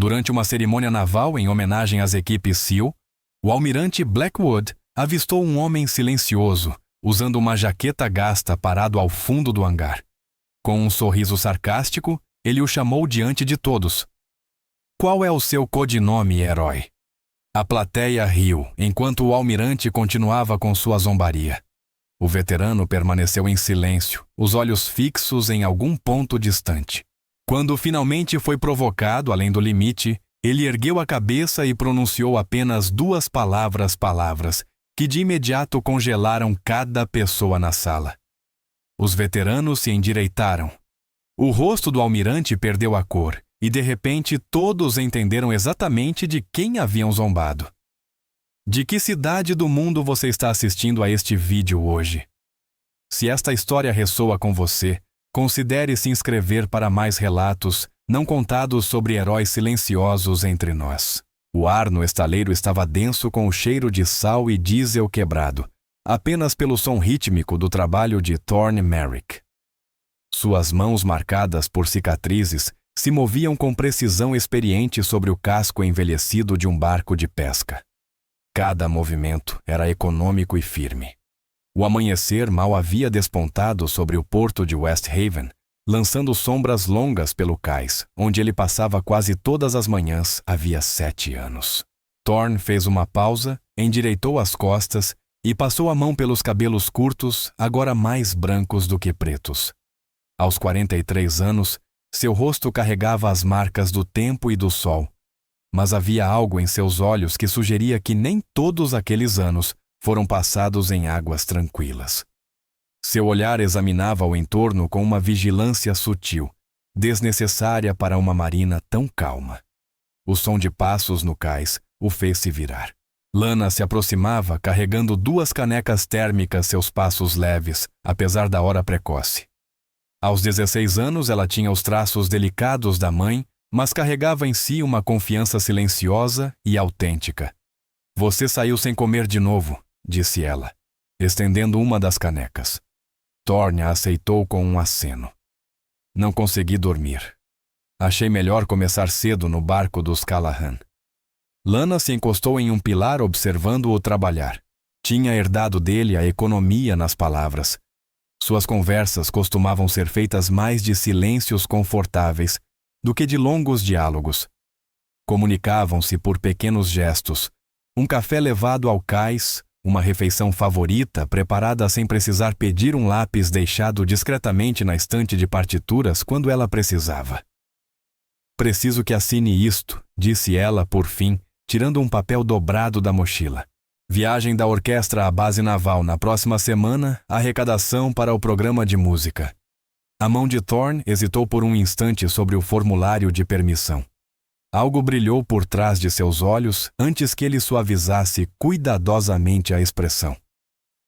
Durante uma cerimônia naval em homenagem às equipes SEAL, o almirante Blackwood avistou um homem silencioso, usando uma jaqueta gasta parado ao fundo do hangar. Com um sorriso sarcástico, ele o chamou diante de todos. Qual é o seu codinome, herói? A plateia riu, enquanto o almirante continuava com sua zombaria. O veterano permaneceu em silêncio, os olhos fixos em algum ponto distante. Quando finalmente foi provocado além do limite, ele ergueu a cabeça e pronunciou apenas duas palavras, que de imediato congelaram cada pessoa na sala. Os veteranos se endireitaram. O rosto do almirante perdeu a cor, e de repente todos entenderam exatamente de quem haviam zombado. De que cidade do mundo você está assistindo a este vídeo hoje? Se esta história ressoa com você, considere se inscrever para mais relatos não contados sobre heróis silenciosos entre nós. O ar no estaleiro estava denso com o cheiro de sal e diesel quebrado, apenas pelo som rítmico do trabalho de Thorne Merrick. Suas mãos marcadas por cicatrizes se moviam com precisão experiente sobre o casco envelhecido de um barco de pesca. Cada movimento era econômico e firme. O amanhecer mal havia despontado sobre o porto de West Haven, lançando sombras longas pelo cais, onde ele passava quase todas as manhãs havia 7 anos. Thorne fez uma pausa, endireitou as costas e passou a mão pelos cabelos curtos, agora mais brancos do que pretos. Aos 43 anos, seu rosto carregava as marcas do tempo e do sol, mas havia algo em seus olhos que sugeria que nem todos aqueles anos foram passados em águas tranquilas. Seu olhar examinava o entorno com uma vigilância sutil, desnecessária para uma marina tão calma. O som de passos no cais o fez se virar. Lana se aproximava carregando 2 canecas térmicas, seus passos leves, apesar da hora precoce. Aos 16 anos ela tinha os traços delicados da mãe, mas carregava em si uma confiança silenciosa e autêntica. Você saiu sem comer de novo, disse ela, estendendo uma das canecas. Thorne a aceitou com um aceno. Não consegui dormir. Achei melhor começar cedo no barco dos Callahan. Lana se encostou em um pilar observando-o trabalhar. Tinha herdado dele a economia nas palavras. Suas conversas costumavam ser feitas mais de silêncios confortáveis do que de longos diálogos. Comunicavam-se por pequenos gestos, um café levado ao cais, uma refeição favorita preparada sem precisar pedir um lápis deixado discretamente na estante de partituras quando ela precisava. Preciso que assine isto, disse ela por fim, tirando um papel dobrado da mochila. Viagem da orquestra à base naval na próxima semana, arrecadação para o programa de música. A mão de Thorne hesitou por um instante sobre o formulário de permissão. Algo brilhou por trás de seus olhos antes que ele suavizasse cuidadosamente a expressão.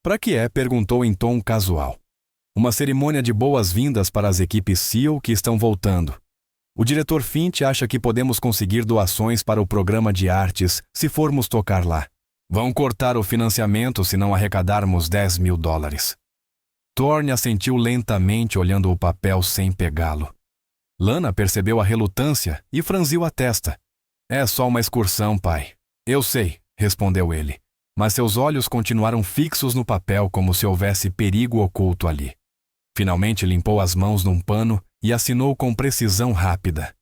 Para que é? Perguntou em tom casual. Uma cerimônia de boas-vindas para as equipes SEAL que estão voltando. O diretor Finch acha que podemos conseguir doações para o programa de artes se formos tocar lá. Vão cortar o financiamento se não arrecadarmos $10.000. Thorne assentiu lentamente olhando o papel sem pegá-lo. Lana percebeu a relutância e franziu a testa. É só uma excursão, pai. Eu sei, respondeu ele, mas seus olhos continuaram fixos no papel como se houvesse perigo oculto ali. Finalmente limpou as mãos num pano e assinou com precisão rápida.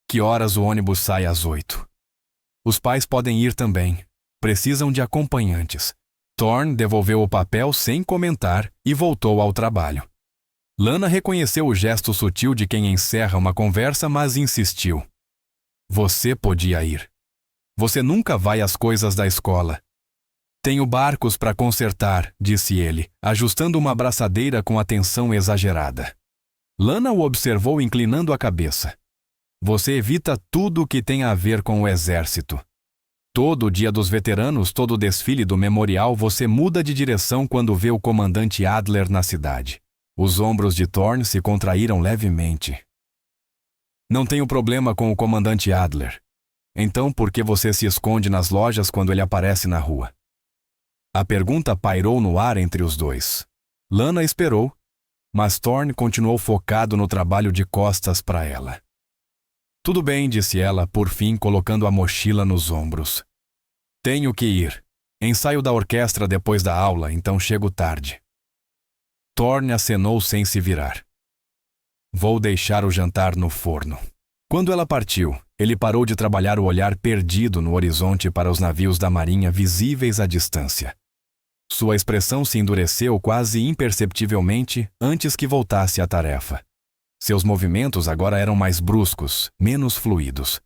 Que horas o ônibus sai às 8? Os pais podem ir também. Precisam de acompanhantes. Thorne devolveu o papel sem comentar e voltou ao trabalho. Lana reconheceu o gesto sutil de quem encerra uma conversa, mas insistiu. Você podia ir. Você nunca vai às coisas da escola. Tenho barcos para consertar, disse ele, ajustando uma abraçadeira com atenção exagerada. Lana o observou inclinando a cabeça. Você evita tudo o que tem a ver com o exército. Todo o dia dos veteranos, todo o desfile do memorial, você muda de direção quando vê o comandante Adler na cidade. Os ombros de Thorne se contraíram levemente. Não tenho problema com o comandante Adler. Então por que você se esconde nas lojas quando ele aparece na rua? A pergunta pairou no ar entre os dois. Lana esperou, mas Thorne continuou focado no trabalho de costas para ela. Tudo bem, disse ela, por fim colocando a mochila nos ombros. Tenho que ir. Ensaio da orquestra depois da aula, então chego tarde. Thorne acenou sem se virar. Vou deixar o jantar no forno. Quando ela partiu, ele parou de trabalhar, o olhar perdido no horizonte para os navios da marinha visíveis à distância. Sua expressão se endureceu quase imperceptivelmente antes que voltasse à tarefa. Seus movimentos agora eram mais bruscos, menos fluidos.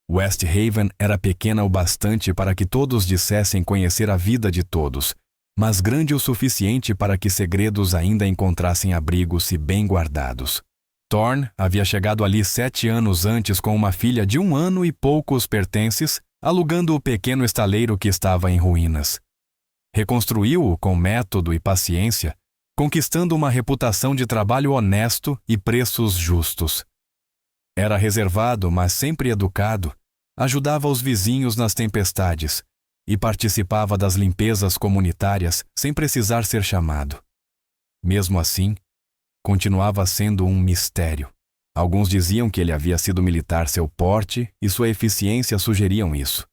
West Haven era pequena o bastante para que todos dissessem conhecer a vida de todos, mas grande o suficiente para que segredos ainda encontrassem abrigo se bem guardados. Thorne havia chegado ali 7 anos antes com uma filha de 1 ano e poucos pertences, alugando o pequeno estaleiro que estava em ruínas. Reconstruiu-o com método e paciência, conquistando uma reputação de trabalho honesto e preços justos. Era reservado, mas sempre educado, ajudava os vizinhos nas tempestades e participava das limpezas comunitárias sem precisar ser chamado. Mesmo assim, continuava sendo um mistério. Alguns diziam que ele havia sido militar, seu porte e sua eficiência sugeriam isso,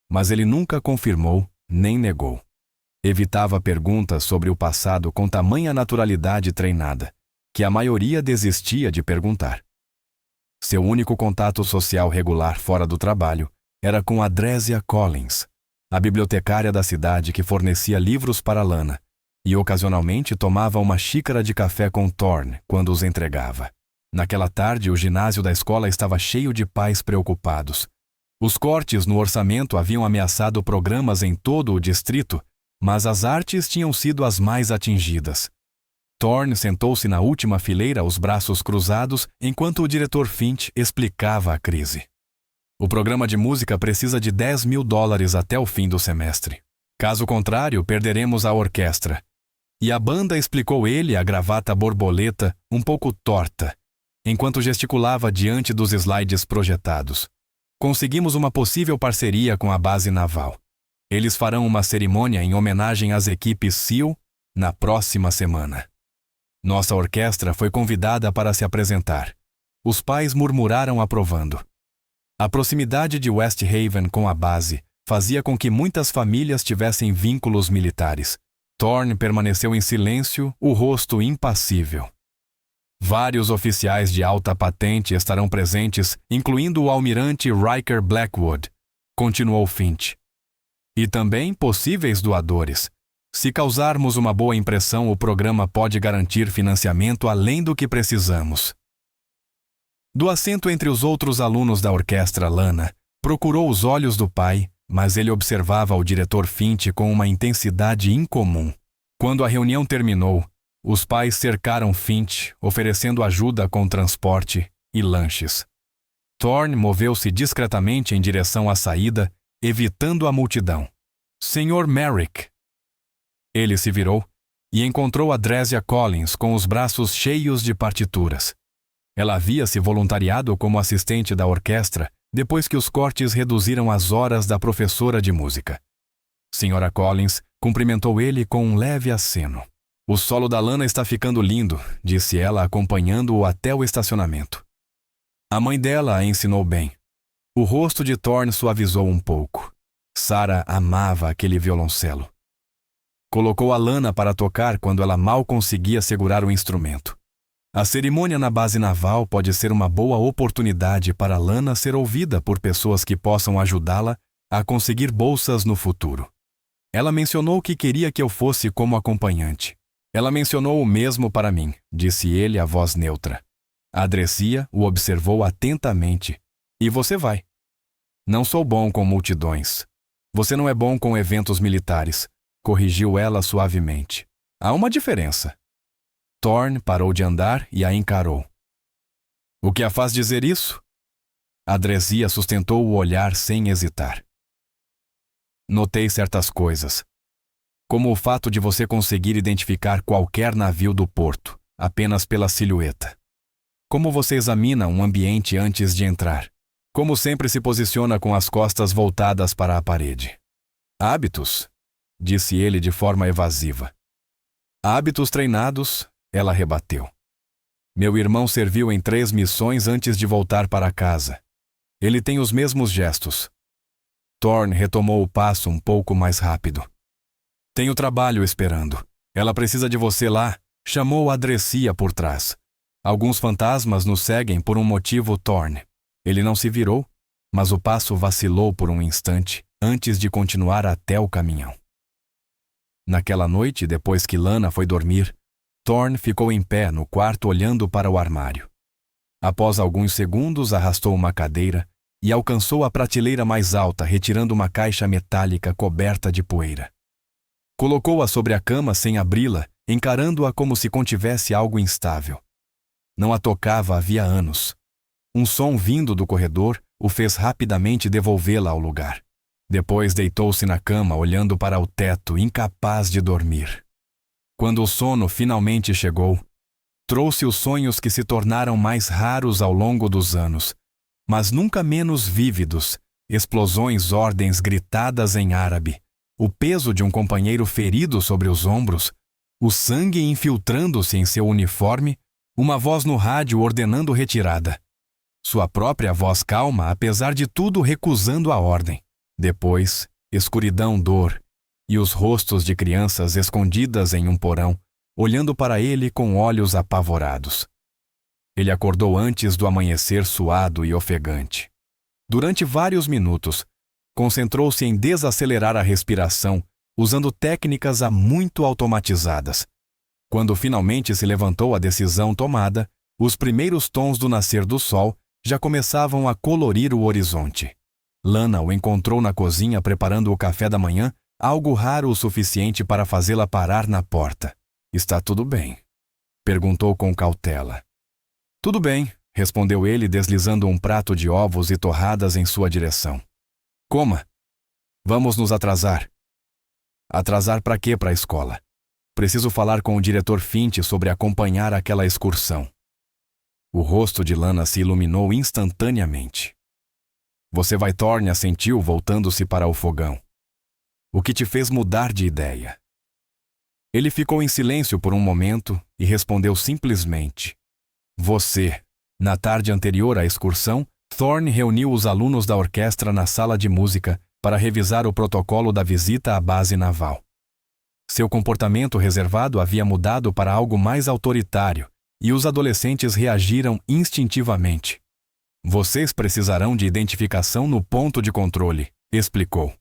mas ele nunca confirmou nem negou. Evitava perguntas sobre o passado com tamanha naturalidade treinada, que a maioria desistia de perguntar. Seu único contato social regular fora do trabalho era com Adrésia Collins, a bibliotecária da cidade que fornecia livros para Lana, e ocasionalmente tomava uma xícara de café com Thorne quando os entregava. Naquela tarde, o ginásio da escola estava cheio de pais preocupados. Os cortes no orçamento haviam ameaçado programas em todo o distrito, mas as artes tinham sido as mais atingidas. Thorne sentou-se na última fileira, os braços cruzados, enquanto o diretor Finch explicava a crise. O programa de música precisa de $10.000 até o fim do semestre. Caso contrário, perderemos a orquestra. E a banda, explicou ele, a gravata borboleta, um pouco torta, enquanto gesticulava diante dos slides projetados. Conseguimos uma possível parceria com a base naval. Eles farão uma cerimônia em homenagem às equipes SEAL na próxima semana. Nossa orquestra foi convidada para se apresentar. Os pais murmuraram aprovando. A proximidade de West Haven com a base fazia com que muitas famílias tivessem vínculos militares. Thorne permaneceu em silêncio, o rosto impassível. Vários oficiais de alta patente estarão presentes, incluindo o almirante Riker Blackwood, continuou Finch. E também possíveis doadores. Se causarmos uma boa impressão, o programa pode garantir financiamento além do que precisamos. Do assento entre os outros alunos da orquestra, Lana procurou os olhos do pai, mas ele observava o diretor Finch com uma intensidade incomum. Quando a reunião terminou, os pais cercaram Finch, oferecendo ajuda com transporte e lanches. Thorne moveu-se discretamente em direção à saída, evitando a multidão. Sr. Merrick. Ele se virou e encontrou Adrésia Collins com os braços cheios de partituras. Ela havia se voluntariado como assistente da orquestra depois que os cortes reduziram as horas da professora de música. Sra. Collins cumprimentou ele com um leve aceno. O solo da Lana está ficando lindo, disse ela, acompanhando-o até o estacionamento. A mãe dela a ensinou bem. O rosto de Thorne suavizou um pouco. Sarah amava aquele violoncelo. Colocou a Lana para tocar quando ela mal conseguia segurar o instrumento. A cerimônia na base naval pode ser uma boa oportunidade para Lana ser ouvida por pessoas que possam ajudá-la a conseguir bolsas no futuro. Ela mencionou que queria que eu fosse como acompanhante. Ela mencionou o mesmo para mim, disse ele a voz neutra. Adrésia o observou atentamente. E você vai. Não sou bom com multidões. Você não é bom com eventos militares, corrigiu ela suavemente. Há uma diferença. Thorne parou de andar e a encarou. O que a faz dizer isso? Adrésia sustentou o olhar sem hesitar. Notei certas coisas, como o fato de você conseguir identificar qualquer navio do porto, apenas pela silhueta. Como você examina um ambiente antes de entrar. Como sempre se posiciona com as costas voltadas para a parede. Hábitos, disse ele de forma evasiva. Hábitos treinados, ela rebateu. Meu irmão serviu em 3 missões antes de voltar para casa. Ele tem os mesmos gestos. Thorne retomou o passo um pouco mais rápido. Tenho trabalho esperando. Ela precisa de você lá, chamou a Adressia por trás. Alguns fantasmas nos seguem por um motivo, Thorne. Ele não se virou, mas o passo vacilou por um instante antes de continuar até o caminhão. Naquela noite, depois que Lana foi dormir, Thorne ficou em pé no quarto olhando para o armário. Após alguns segundos, arrastou uma cadeira e alcançou a prateleira mais alta, retirando uma caixa metálica coberta de poeira. Colocou-a sobre a cama sem abri-la, encarando-a como se contivesse algo instável. Não a tocava havia anos. Um som vindo do corredor o fez rapidamente devolvê-la ao lugar. Depois deitou-se na cama, olhando para o teto, incapaz de dormir. Quando o sono finalmente chegou, trouxe os sonhos que se tornaram mais raros ao longo dos anos, mas nunca menos vívidos, explosões, ordens gritadas em árabe, o peso de um companheiro ferido sobre os ombros, o sangue infiltrando-se em seu uniforme, uma voz no rádio ordenando retirada. Sua própria voz calma, apesar de tudo recusando a ordem. Depois, escuridão, dor, e os rostos de crianças escondidas em um porão, olhando para ele com olhos apavorados. Ele acordou antes do amanhecer suado e ofegante. Durante vários minutos, concentrou-se em desacelerar a respiração, usando técnicas muito automatizadas. Quando finalmente se levantou a decisão tomada, os primeiros tons do nascer do sol já começavam a colorir o horizonte. Lana o encontrou na cozinha preparando o café da manhã, algo raro o suficiente para fazê-la parar na porta. Está tudo bem? Perguntou com cautela. Tudo bem, respondeu ele, deslizando um prato de ovos e torradas em sua direção. Coma. Vamos nos atrasar. Atrasar para quê para a escola? Preciso falar com o diretor Finch sobre acompanhar aquela excursão. O rosto de Lana se iluminou instantaneamente. Você vai, Thorne, assentiu, voltando-se para o fogão. O que te fez mudar de ideia? Ele ficou em silêncio por um momento e respondeu simplesmente. Você. Na tarde anterior à excursão, Thorne reuniu os alunos da orquestra na sala de música para revisar o protocolo da visita à base naval. Seu comportamento reservado havia mudado para algo mais autoritário e os adolescentes reagiram instintivamente. Vocês precisarão de identificação no ponto de controle, explicou.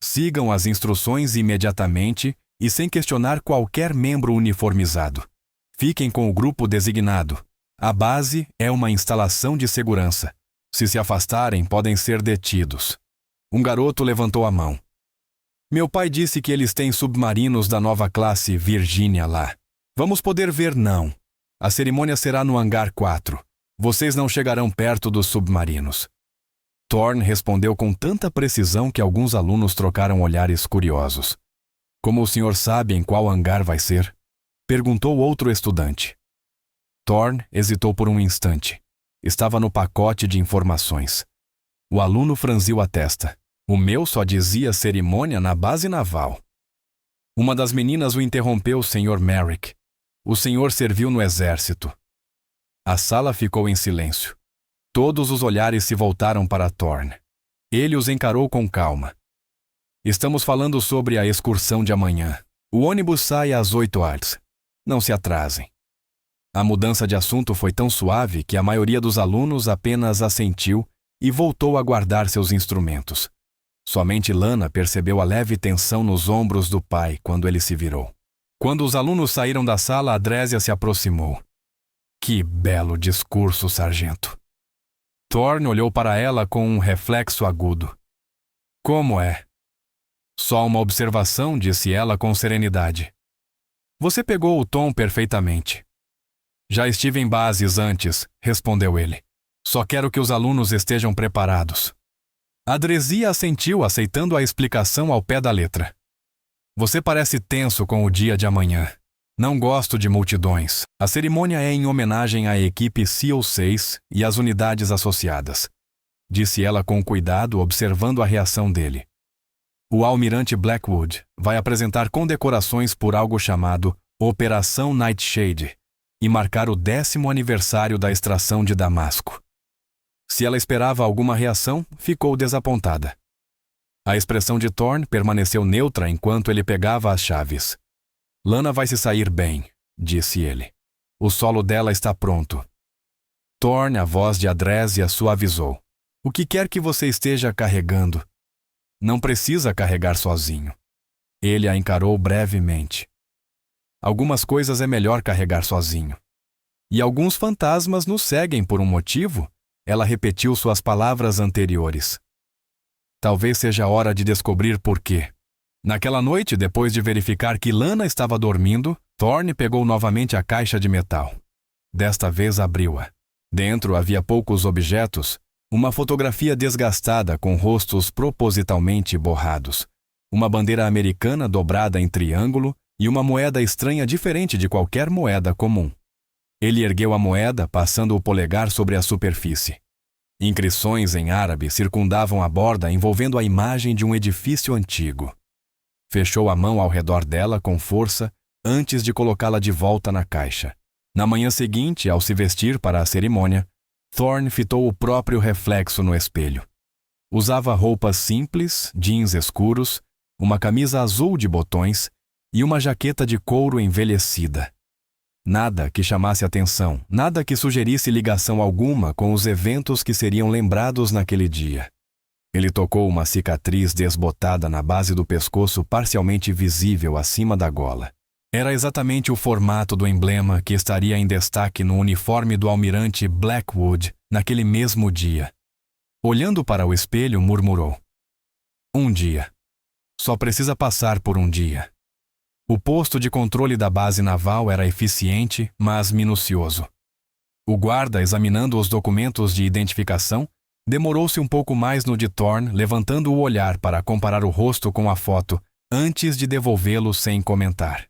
Sigam as instruções imediatamente e sem questionar qualquer membro uniformizado. Fiquem com o grupo designado. A base é uma instalação de segurança. Se afastarem, podem ser detidos. Um garoto levantou a mão. Meu pai disse que eles têm submarinos da nova classe Virginia lá. Vamos poder ver não. A cerimônia será no hangar 4. Vocês não chegarão perto dos submarinos. Thorne respondeu com tanta precisão que alguns alunos trocaram olhares curiosos. Como o senhor sabe em qual hangar vai ser? Perguntou outro estudante. Thorne hesitou por um instante. Estava no pacote de informações. O aluno franziu a testa. O meu só dizia cerimônia na base naval. Uma das meninas o interrompeu, Sr. Merrick. O senhor serviu no exército. A sala ficou em silêncio. Todos os olhares se voltaram para Thorne. Ele os encarou com calma. Estamos falando sobre a excursão de amanhã. O ônibus sai às 8h. Não se atrasem. A mudança de assunto foi tão suave que a maioria dos alunos apenas assentiu e voltou a guardar seus instrumentos. Somente Lana percebeu a leve tensão nos ombros do pai quando ele se virou. Quando os alunos saíram da sala, Adressia se aproximou. Que belo discurso, sargento. Thorne olhou para ela com um reflexo agudo. Como é? Só uma observação, disse ela com serenidade. Você pegou o tom perfeitamente. Já estive em bases antes, respondeu ele. Só quero que os alunos estejam preparados. Adressia assentiu, aceitando a explicação ao pé da letra. Você parece tenso com o dia de amanhã. Não gosto de multidões. A cerimônia é em homenagem à equipe SEAL 6 e às unidades associadas. Disse ela com cuidado, observando a reação dele. O almirante Blackwood vai apresentar condecorações por algo chamado Operação Nightshade, e marcar o 10º aniversário da extração de Damasco. Se ela esperava alguma reação, ficou desapontada. A expressão de Thorne permaneceu neutra enquanto ele pegava as chaves. Lana vai se sair bem, disse ele. O solo dela está pronto. Thorne, a voz de Adrésia, suavizou. O que quer que você esteja carregando? Não precisa carregar sozinho. Ele a encarou brevemente. Algumas coisas é melhor carregar sozinho. E alguns fantasmas nos seguem por um motivo? Ela repetiu suas palavras anteriores. Talvez seja hora de descobrir por quê. Naquela noite, depois de verificar que Lana estava dormindo, Thorne pegou novamente a caixa de metal. Desta vez abriu-a. Dentro havia poucos objetos, uma fotografia desgastada com rostos propositalmente borrados, uma bandeira americana dobrada em triângulo e uma moeda estranha diferente de qualquer moeda comum. Ele ergueu a moeda, passando o polegar sobre a superfície. Inscrições em árabe circundavam a borda, envolvendo a imagem de um edifício antigo. Fechou a mão ao redor dela com força antes de colocá-la de volta na caixa. Na manhã seguinte, ao se vestir para a cerimônia, Thorne fitou o próprio reflexo no espelho. Usava roupas simples, jeans escuros, uma camisa azul de botões e uma jaqueta de couro envelhecida. Nada que chamasse atenção, nada que sugerisse ligação alguma com os eventos que seriam lembrados naquele dia. Ele tocou uma cicatriz desbotada na base do pescoço parcialmente visível acima da gola. Era exatamente o formato do emblema que estaria em destaque no uniforme do almirante Blackwood naquele mesmo dia. Olhando para o espelho, murmurou. Um dia. Só precisa passar por um dia. O posto de controle da base naval era eficiente, mas minucioso. O guarda, examinando os documentos de identificação, demorou-se um pouco mais no de Thorne, levantando o olhar para comparar o rosto com a foto, antes de devolvê-lo sem comentar.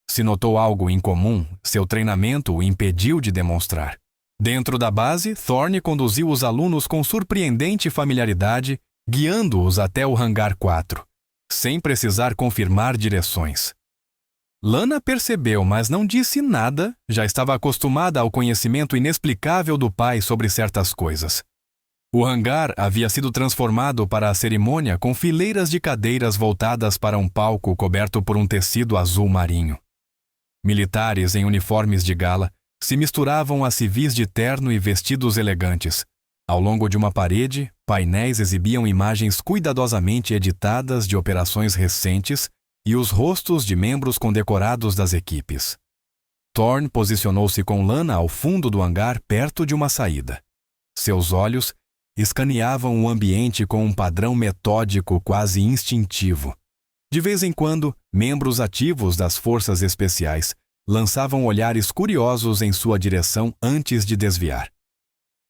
Se notou algo incomum, seu treinamento o impediu de demonstrar. Dentro da base, Thorne conduziu os alunos com surpreendente familiaridade, guiando-os até o hangar 4, sem precisar confirmar direções. Lana percebeu, mas não disse nada, já estava acostumada ao conhecimento inexplicável do pai sobre certas coisas. O hangar havia sido transformado para a cerimônia com fileiras de cadeiras voltadas para um palco coberto por um tecido azul marinho. Militares em uniformes de gala se misturavam a civis de terno e vestidos elegantes. Ao longo de uma parede, painéis exibiam imagens cuidadosamente editadas de operações recentes e os rostos de membros condecorados das equipes. Thorne posicionou-se com Lana ao fundo do hangar, perto de uma saída. Seus olhos escaneavam o ambiente com um padrão metódico quase instintivo. De vez em quando, membros ativos das forças especiais lançavam olhares curiosos em sua direção antes de desviar.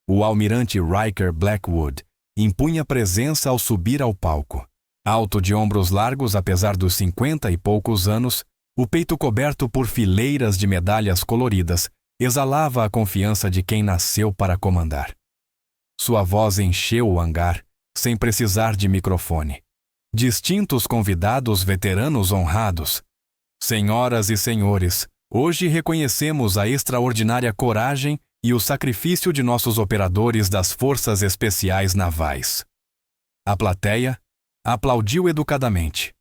O almirante Riker Blackwood impunha presença ao subir ao palco. Alto de ombros largos apesar dos 50 e poucos anos, o peito coberto por fileiras de medalhas coloridas exalava a confiança de quem nasceu para comandar. Sua voz encheu o hangar, sem precisar de microfone. Distintos convidados veteranos honrados. Senhoras e senhores, hoje reconhecemos a extraordinária coragem e o sacrifício de nossos operadores das Forças Especiais Navais. A plateia aplaudiu educadamente.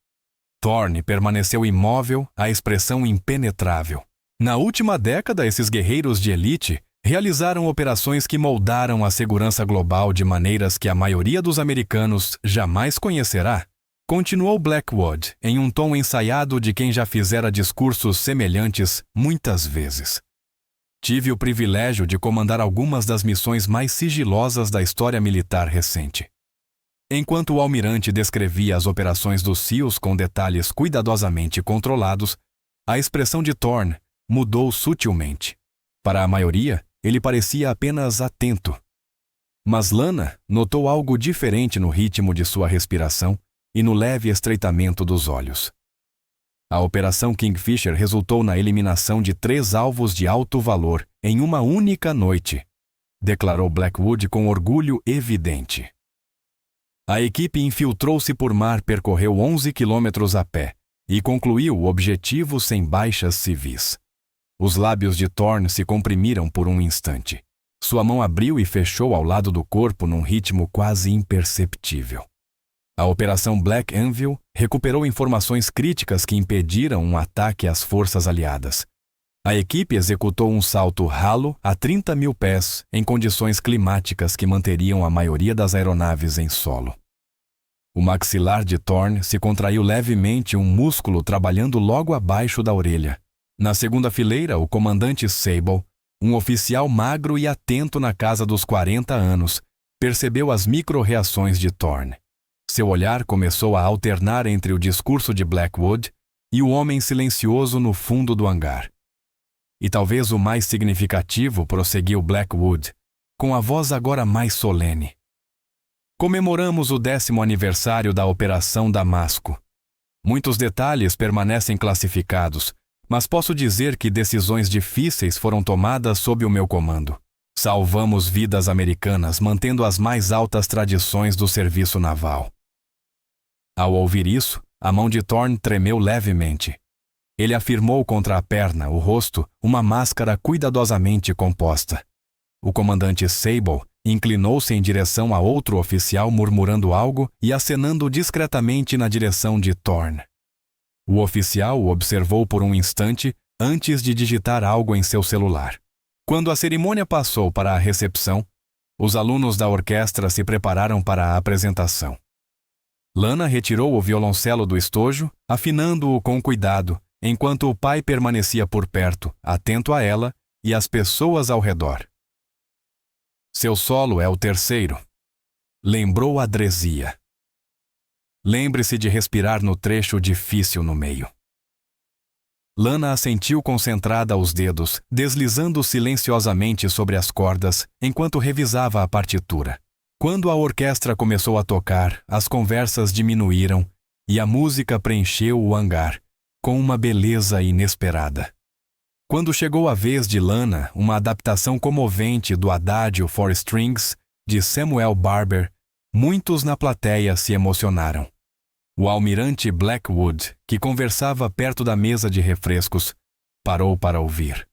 Thorne permaneceu imóvel, a expressão impenetrável. Na última década, esses guerreiros de elite realizaram operações que moldaram a segurança global de maneiras que a maioria dos americanos jamais conhecerá. Continuou Blackwood, em um tom ensaiado de quem já fizera discursos semelhantes muitas vezes. Tive o privilégio de comandar algumas das missões mais sigilosas da história militar recente. Enquanto o almirante descrevia as operações dos SEALs com detalhes cuidadosamente controlados, a expressão de Thorne mudou sutilmente. Para a maioria, ele parecia apenas atento. Mas Lana notou algo diferente no ritmo de sua respiração e no leve estreitamento dos olhos. A Operação Kingfisher resultou na eliminação de 3 alvos de alto valor em uma única noite, declarou Blackwood com orgulho evidente. A equipe infiltrou-se por mar, percorreu 11 quilômetros a pé e concluiu o objetivo sem baixas civis. Os lábios de Thorne se comprimiram por um instante. Sua mão abriu e fechou ao lado do corpo num ritmo quase imperceptível. A Operação Black Anvil recuperou informações críticas que impediram um ataque às forças aliadas. A equipe executou um salto ralo a 30 mil pés em condições climáticas que manteriam a maioria das aeronaves em solo. O maxilar de Thorne se contraiu levemente, um músculo trabalhando logo abaixo da orelha. Na segunda fileira, o comandante Sable, um oficial magro e atento na casa dos 40 anos, percebeu as micro-reações de Thorne. Seu olhar começou a alternar entre o discurso de Blackwood e o homem silencioso no fundo do hangar. E talvez o mais significativo, prosseguiu Blackwood, com a voz agora mais solene. Comemoramos o 10º aniversário da Operação Damasco. Muitos detalhes permanecem classificados, mas posso dizer que decisões difíceis foram tomadas sob o meu comando. Salvamos vidas americanas, mantendo as mais altas tradições do serviço naval. Ao ouvir isso, a mão de Thorne tremeu levemente. Ele afirmou contra a perna, o rosto, uma máscara cuidadosamente composta. O comandante Sable inclinou-se em direção a outro oficial, murmurando algo e acenando discretamente na direção de Thorne. O oficial o observou por um instante antes de digitar algo em seu celular. Quando a cerimônia passou para a recepção, os alunos da orquestra se prepararam para a apresentação. Lana retirou o violoncelo do estojo, afinando-o com cuidado, enquanto o pai permanecia por perto, atento a ela e às pessoas ao redor. Seu solo é o terceiro, lembrou Adresia. Lembre-se de respirar no trecho difícil no meio. Lana assentiu concentrada os dedos, deslizando silenciosamente sobre as cordas, enquanto revisava a partitura. Quando a orquestra começou a tocar, as conversas diminuíram e a música preencheu o hangar, com uma beleza inesperada. Quando chegou a vez de Lana, uma adaptação comovente do Adagio for Strings, de Samuel Barber, muitos na plateia se emocionaram. O almirante Blackwood, que conversava perto da mesa de refrescos, parou para ouvir.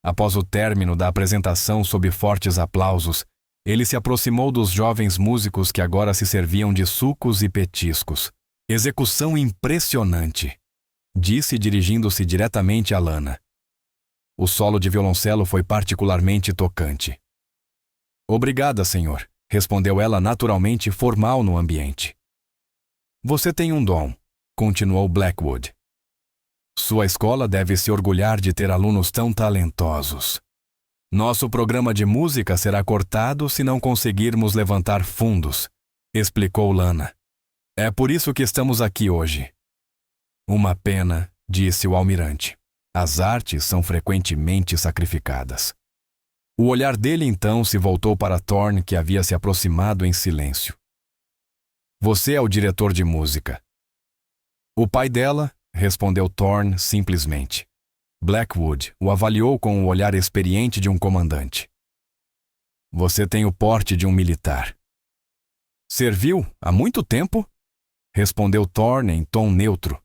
Após o término da apresentação sob fortes aplausos, ele se aproximou dos jovens músicos que agora se serviam de sucos e petiscos. Execução impressionante, disse dirigindo-se diretamente a Lana. O solo de violoncelo foi particularmente tocante. Obrigada, senhor, respondeu ela naturalmente formal no ambiente. Você tem um dom, continuou Blackwood. Sua escola deve se orgulhar de ter alunos tão talentosos. Nosso programa de música será cortado se não conseguirmos levantar fundos, explicou Lana. É por isso que estamos aqui hoje. Uma pena, disse o almirante. As artes são frequentemente sacrificadas. O olhar dele então se voltou para Thorne, que havia se aproximado em silêncio. Você é o diretor de música. O pai dela, respondeu Thorne simplesmente. Blackwood o avaliou com o olhar experiente de um comandante. Você tem o porte de um militar. Serviu há muito tempo? Respondeu Thorne em tom neutro.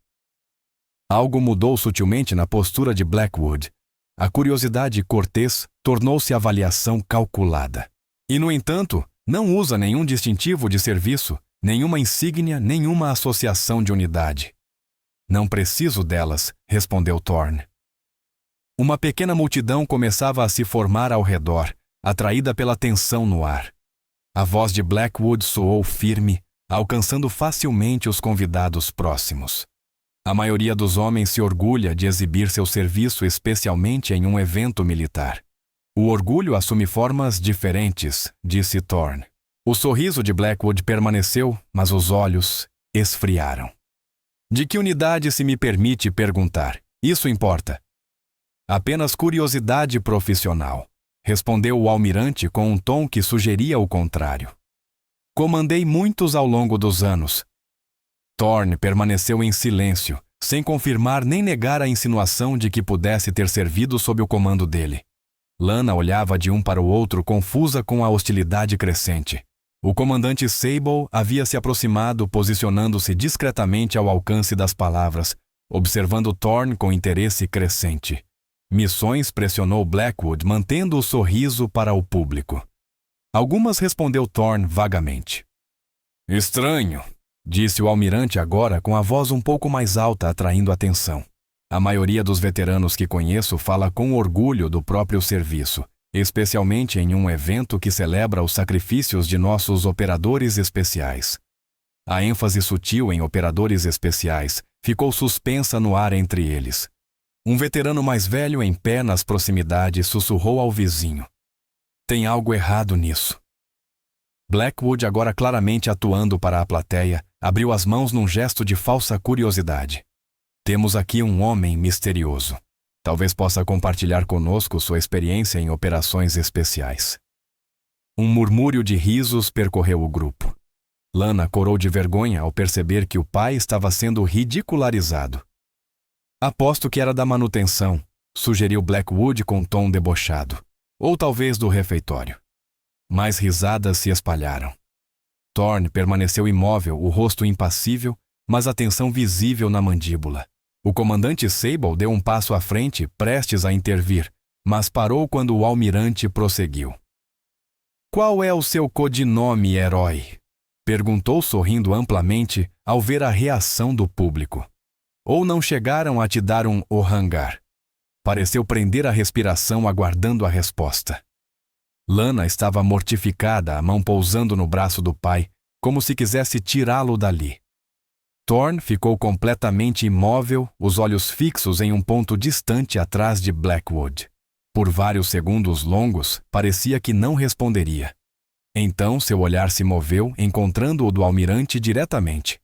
Algo mudou sutilmente na postura de Blackwood. A curiosidade cortês tornou-se avaliação calculada. E, no entanto, não usa nenhum distintivo de serviço, nenhuma insígnia, nenhuma associação de unidade. Não preciso delas, respondeu Thorne. Uma pequena multidão começava a se formar ao redor, atraída pela tensão no ar. A voz de Blackwood soou firme, alcançando facilmente os convidados próximos. A maioria dos homens se orgulha de exibir seu serviço, especialmente em um evento militar. O orgulho assume formas diferentes, disse Thorne. O sorriso de Blackwood permaneceu, mas os olhos esfriaram. De que unidade se me permite perguntar? Isso importa. Apenas curiosidade profissional, respondeu o almirante com um tom que sugeria o contrário. Comandei muitos ao longo dos anos. Thorne permaneceu em silêncio, sem confirmar nem negar a insinuação de que pudesse ter servido sob o comando dele. Lana olhava de um para o outro, confusa com a hostilidade crescente. O comandante Sable havia se aproximado, posicionando-se discretamente ao alcance das palavras, observando Thorne com interesse crescente. Missões pressionou Blackwood, mantendo o sorriso para o público. Algumas respondeu Thorne vagamente. Estranho, disse o almirante agora com a voz um pouco mais alta, atraindo atenção. A maioria dos veteranos que conheço fala com orgulho do próprio serviço, especialmente em um evento que celebra os sacrifícios de nossos operadores especiais. A ênfase sutil em operadores especiais ficou suspensa no ar entre eles. Um veterano mais velho em pé nas proximidades sussurrou ao vizinho. Tem algo errado nisso. Blackwood, agora claramente atuando para a plateia, abriu as mãos num gesto de falsa curiosidade. Temos aqui um homem misterioso. Talvez possa compartilhar conosco sua experiência em operações especiais. Um murmúrio de risos percorreu o grupo. Lana corou de vergonha ao perceber que o pai estava sendo ridicularizado. Aposto que era da manutenção, sugeriu Blackwood com um tom debochado. Ou talvez do refeitório. Mais risadas se espalharam. Thorne permaneceu imóvel, o rosto impassível, mas a tensão visível na mandíbula. O comandante Sable deu um passo à frente, prestes a intervir, mas parou quando o almirante prosseguiu. Qual é o seu codinome, herói? Perguntou sorrindo amplamente ao ver a reação do público. Ou não chegaram a te dar um Ohangar? Pareceu prender a respiração aguardando a resposta. Lana estava mortificada, a mão pousando no braço do pai, como se quisesse tirá-lo dali. Thorne ficou completamente imóvel, os olhos fixos em um ponto distante atrás de Blackwood. Por vários segundos longos, parecia que não responderia. Então seu olhar se moveu, encontrando o do almirante diretamente.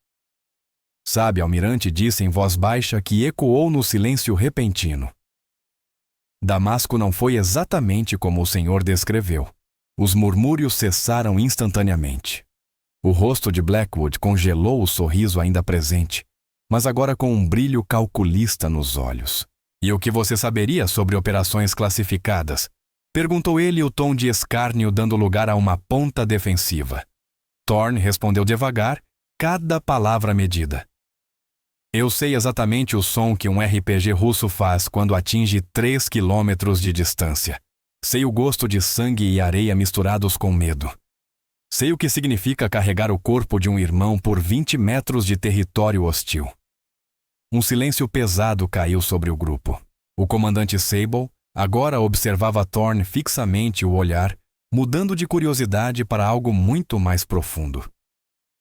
Sabe, almirante, disse em voz baixa que ecoou no silêncio repentino. Damasco não foi exatamente como o senhor descreveu. Os murmúrios cessaram instantaneamente. O rosto de Blackwood congelou o sorriso ainda presente, mas agora com um brilho calculista nos olhos. E o que você saberia sobre operações classificadas? Perguntou ele, o tom de escárnio dando lugar a uma ponta defensiva. Thorne respondeu devagar, cada palavra medida. Eu sei exatamente o som que um RPG russo faz quando atinge 3 quilômetros de distância. Sei o gosto de sangue e areia misturados com medo. Sei o que significa carregar o corpo de um irmão por 20 metros de território hostil. Um silêncio pesado caiu sobre o grupo. O comandante Sable agora observava Thorne fixamente o olhar, mudando de curiosidade para algo muito mais profundo.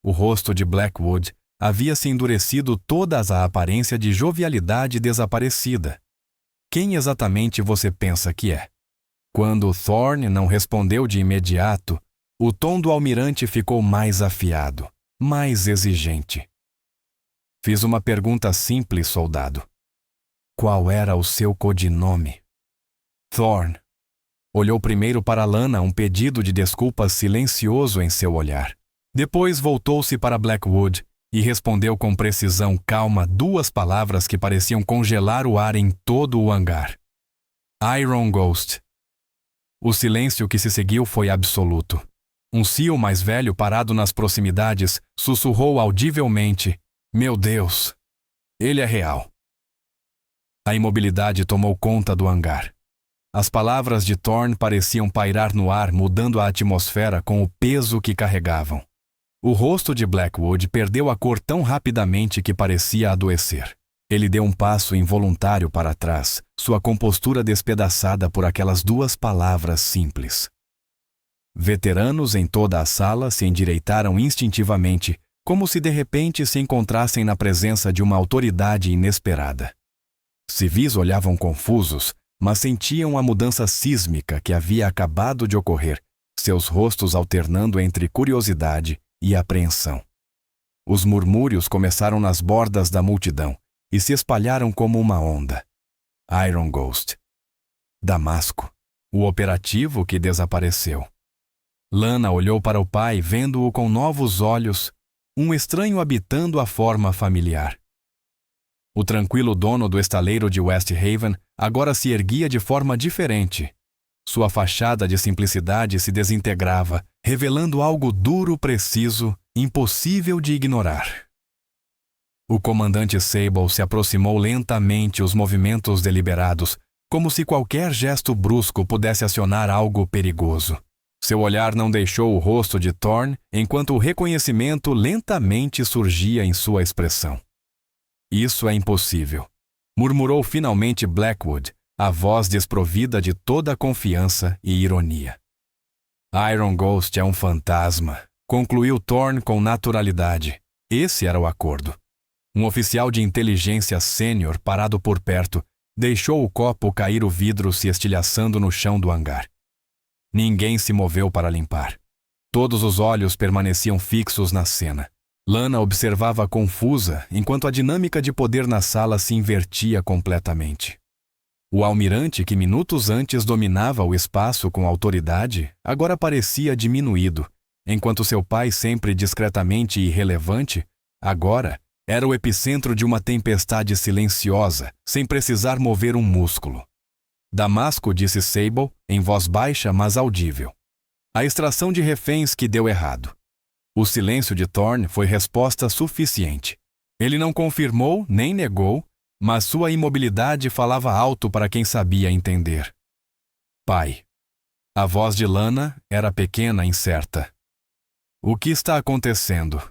O rosto de Blackwood havia se endurecido, toda a aparência de jovialidade desaparecida. Quem exatamente você pensa que é? Quando Thorne não respondeu de imediato, o tom do almirante ficou mais afiado, mais exigente. Fiz uma pergunta simples, soldado. Qual era o seu codinome? Thorne. Olhou primeiro para Lana, um pedido de desculpas silencioso em seu olhar. Depois voltou-se para Blackwood e respondeu com precisão calma 2 palavras que pareciam congelar o ar em todo o hangar. Iron Ghost. O silêncio que se seguiu foi absoluto. Um SEAL mais velho parado nas proximidades sussurrou audivelmente: Meu Deus! Ele é real. A imobilidade tomou conta do hangar. As palavras de Thorne pareciam pairar no ar, mudando a atmosfera com o peso que carregavam. O rosto de Blackwood perdeu a cor tão rapidamente que parecia adoecer. Ele deu um passo involuntário para trás, sua compostura despedaçada por aquelas 2 palavras simples. Veteranos em toda a sala se endireitaram instintivamente, como se de repente se encontrassem na presença de uma autoridade inesperada. Civis olhavam confusos, mas sentiam a mudança sísmica que havia acabado de ocorrer, seus rostos alternando entre curiosidade e apreensão. Os murmúrios começaram nas bordas da multidão e se espalharam como uma onda. Iron Ghost. Damasco, o operativo que desapareceu. Lana olhou para o pai, vendo-o com novos olhos, um estranho habitando a forma familiar. O tranquilo dono do estaleiro de West Haven agora se erguia de forma diferente. Sua fachada de simplicidade se desintegrava, revelando algo duro, preciso, impossível de ignorar. O comandante Sable se aproximou lentamente, os movimentos deliberados, como se qualquer gesto brusco pudesse acionar algo perigoso. Seu olhar não deixou o rosto de Thorne enquanto o reconhecimento lentamente surgia em sua expressão. Isso é impossível, murmurou finalmente Blackwood, a voz desprovida de toda confiança e ironia. Iron Ghost é um fantasma, concluiu Thorne com naturalidade. Esse era o acordo. Um oficial de inteligência sênior parado por perto deixou o copo cair, o vidro se estilhaçando no chão do hangar. Ninguém se moveu para limpar. Todos os olhos permaneciam fixos na cena. Lana observava confusa enquanto a dinâmica de poder na sala se invertia completamente. O almirante, que minutos antes dominava o espaço com autoridade, agora parecia diminuído, enquanto seu pai, sempre discretamente irrelevante, agora era o epicentro de uma tempestade silenciosa, sem precisar mover um músculo. Damasco, disse Sable, em voz baixa, mas audível. A extração de reféns que deu errado. O silêncio de Thorne foi resposta suficiente. Ele não confirmou nem negou, mas sua imobilidade falava alto para quem sabia entender. Pai. A voz de Lana era pequena e incerta. O que está acontecendo?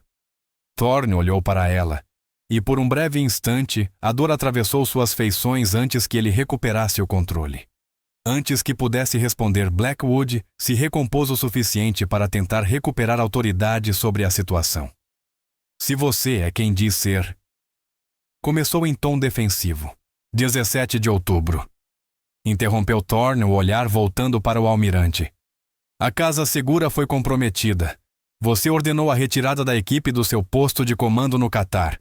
Thorne olhou para ela, e por um breve instante a dor atravessou suas feições antes que ele recuperasse o controle. Antes que pudesse responder, Blackwood se recompôs o suficiente para tentar recuperar autoridade sobre a situação. Se você é quem diz ser... Começou em tom defensivo. 17 de outubro. Interrompeu Thorne, o olhar voltando para o almirante. A casa segura foi comprometida. Você ordenou a retirada da equipe do seu posto de comando no Catar.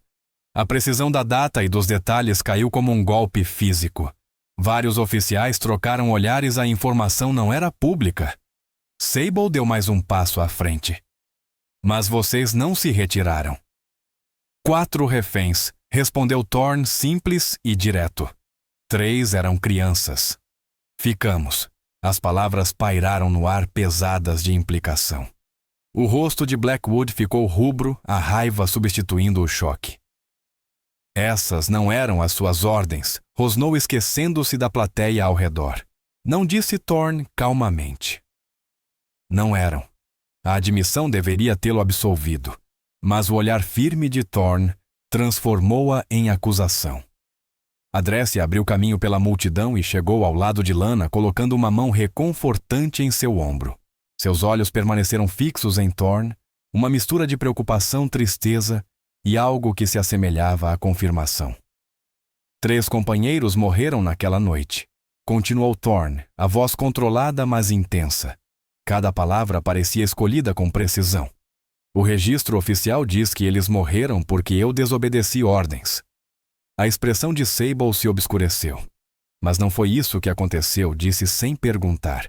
A precisão da data e dos detalhes caiu como um golpe físico. Vários oficiais trocaram olhares, a informação não era pública. Sable deu mais um passo à frente. Mas vocês não se retiraram. 4 reféns, respondeu Thorne simples e direto. 3 eram crianças. Ficamos. As palavras pairaram no ar, pesadas de implicação. O rosto de Blackwood ficou rubro, a raiva substituindo o choque. Essas não eram as suas ordens, rosnou esquecendo-se da plateia ao redor. Não disse Thorne calmamente. Não eram. A admissão deveria tê-lo absolvido, mas o olhar firme de Thorne transformou-a em acusação. Adresse abriu caminho pela multidão e chegou ao lado de Lana, colocando uma mão reconfortante em seu ombro. Seus olhos permaneceram fixos em Thorne, uma mistura de preocupação, tristeza e algo que se assemelhava à confirmação. 3 companheiros morreram naquela noite. Continuou Thorne, a voz controlada mas intensa. Cada palavra parecia escolhida com precisão. O registro oficial diz que eles morreram porque eu desobedeci ordens. A expressão de Sable se obscureceu. Mas não foi isso que aconteceu, disse sem perguntar.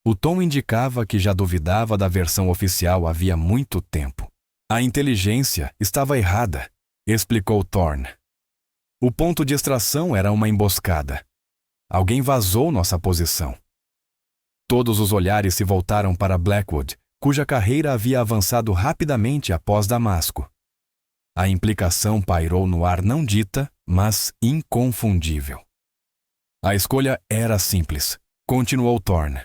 O tom indicava que já duvidava da versão oficial havia muito tempo. A inteligência estava errada, explicou Thorne. O ponto de extração era uma emboscada. Alguém vazou nossa posição. Todos os olhares se voltaram para Blackwood, cuja carreira havia avançado rapidamente após Damasco. A implicação pairou no ar não dita, mas inconfundível. A escolha era simples, continuou Thorne.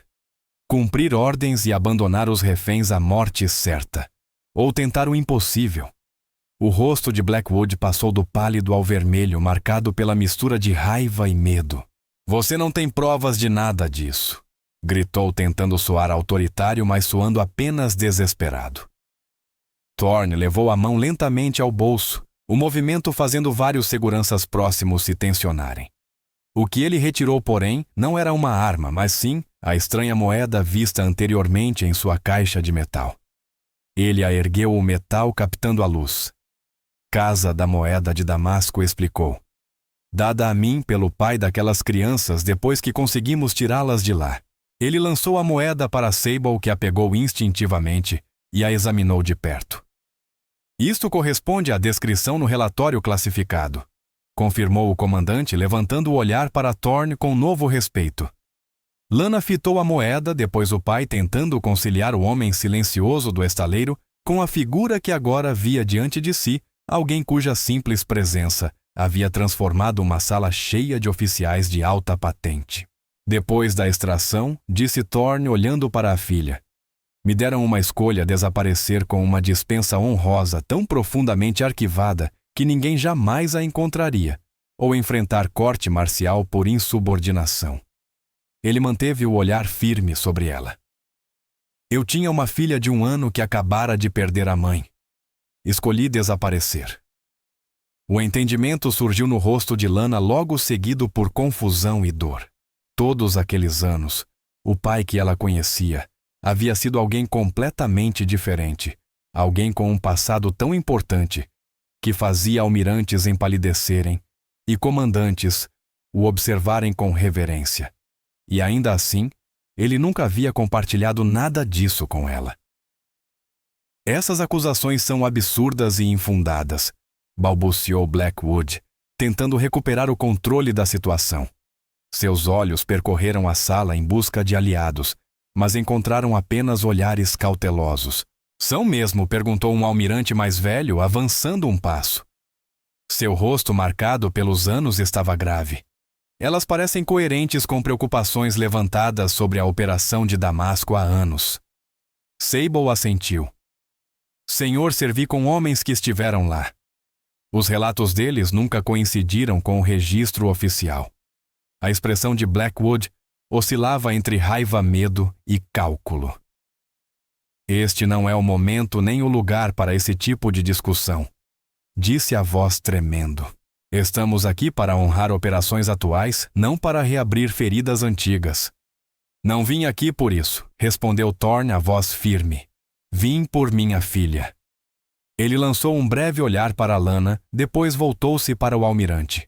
Cumprir ordens e abandonar os reféns à morte certa. Ou tentar o impossível. O rosto de Blackwood passou do pálido ao vermelho, marcado pela mistura de raiva e medo. Você não tem provas de nada disso, gritou, tentando soar autoritário, mas soando apenas desesperado. Thorne levou a mão lentamente ao bolso, o movimento fazendo vários seguranças próximos se tensionarem. O que ele retirou, porém, não era uma arma, mas sim a estranha moeda vista anteriormente em sua caixa de metal. Ele a ergueu, o metal captando a luz. Casa da Moeda de Damasco, explicou. Dada a mim pelo pai daquelas crianças depois que conseguimos tirá-las de lá. Ele lançou a moeda para Sable, que a pegou instintivamente e a examinou de perto. Isto corresponde à descrição no relatório classificado, confirmou o comandante, levantando o olhar para Thorne com novo respeito. Lana fitou a moeda, depois o pai tentando conciliar o homem silencioso do estaleiro com a figura que agora via diante de si, alguém cuja simples presença havia transformado uma sala cheia de oficiais de alta patente. Depois da extração, disse Thorne olhando para a filha: me deram uma escolha: desaparecer com uma dispensa honrosa tão profundamente arquivada que ninguém jamais a encontraria, ou enfrentar corte marcial por insubordinação. Ele manteve o olhar firme sobre ela. Eu tinha uma filha de 1 ano que acabara de perder a mãe. Escolhi desaparecer. O entendimento surgiu no rosto de Lana, logo seguido por confusão e dor. Todos aqueles anos, o pai que ela conhecia havia sido alguém completamente diferente, alguém com um passado tão importante que fazia almirantes empalidecerem e comandantes o observarem com reverência. E ainda assim, ele nunca havia compartilhado nada disso com ela. Essas acusações são absurdas e infundadas, balbuciou Blackwood, tentando recuperar o controle da situação. Seus olhos percorreram a sala em busca de aliados, mas encontraram apenas olhares cautelosos. São mesmo? Perguntou um almirante mais velho, avançando um passo. Seu rosto, marcado pelos anos, estava grave. Elas parecem coerentes com preocupações levantadas sobre a operação de Damasco há anos. Sable assentiu. Senhor, servi com homens que estiveram lá. Os relatos deles nunca coincidiram com o registro oficial. A expressão de Blackwood oscilava entre raiva, medo e cálculo. Este não é o momento nem o lugar para esse tipo de discussão, disse a voz tremendo. Estamos aqui para honrar operações atuais, não para reabrir feridas antigas. Não vim aqui por isso, respondeu Thorne, a voz firme. Vim por minha filha. Ele lançou um breve olhar para Lana, depois voltou-se para o almirante.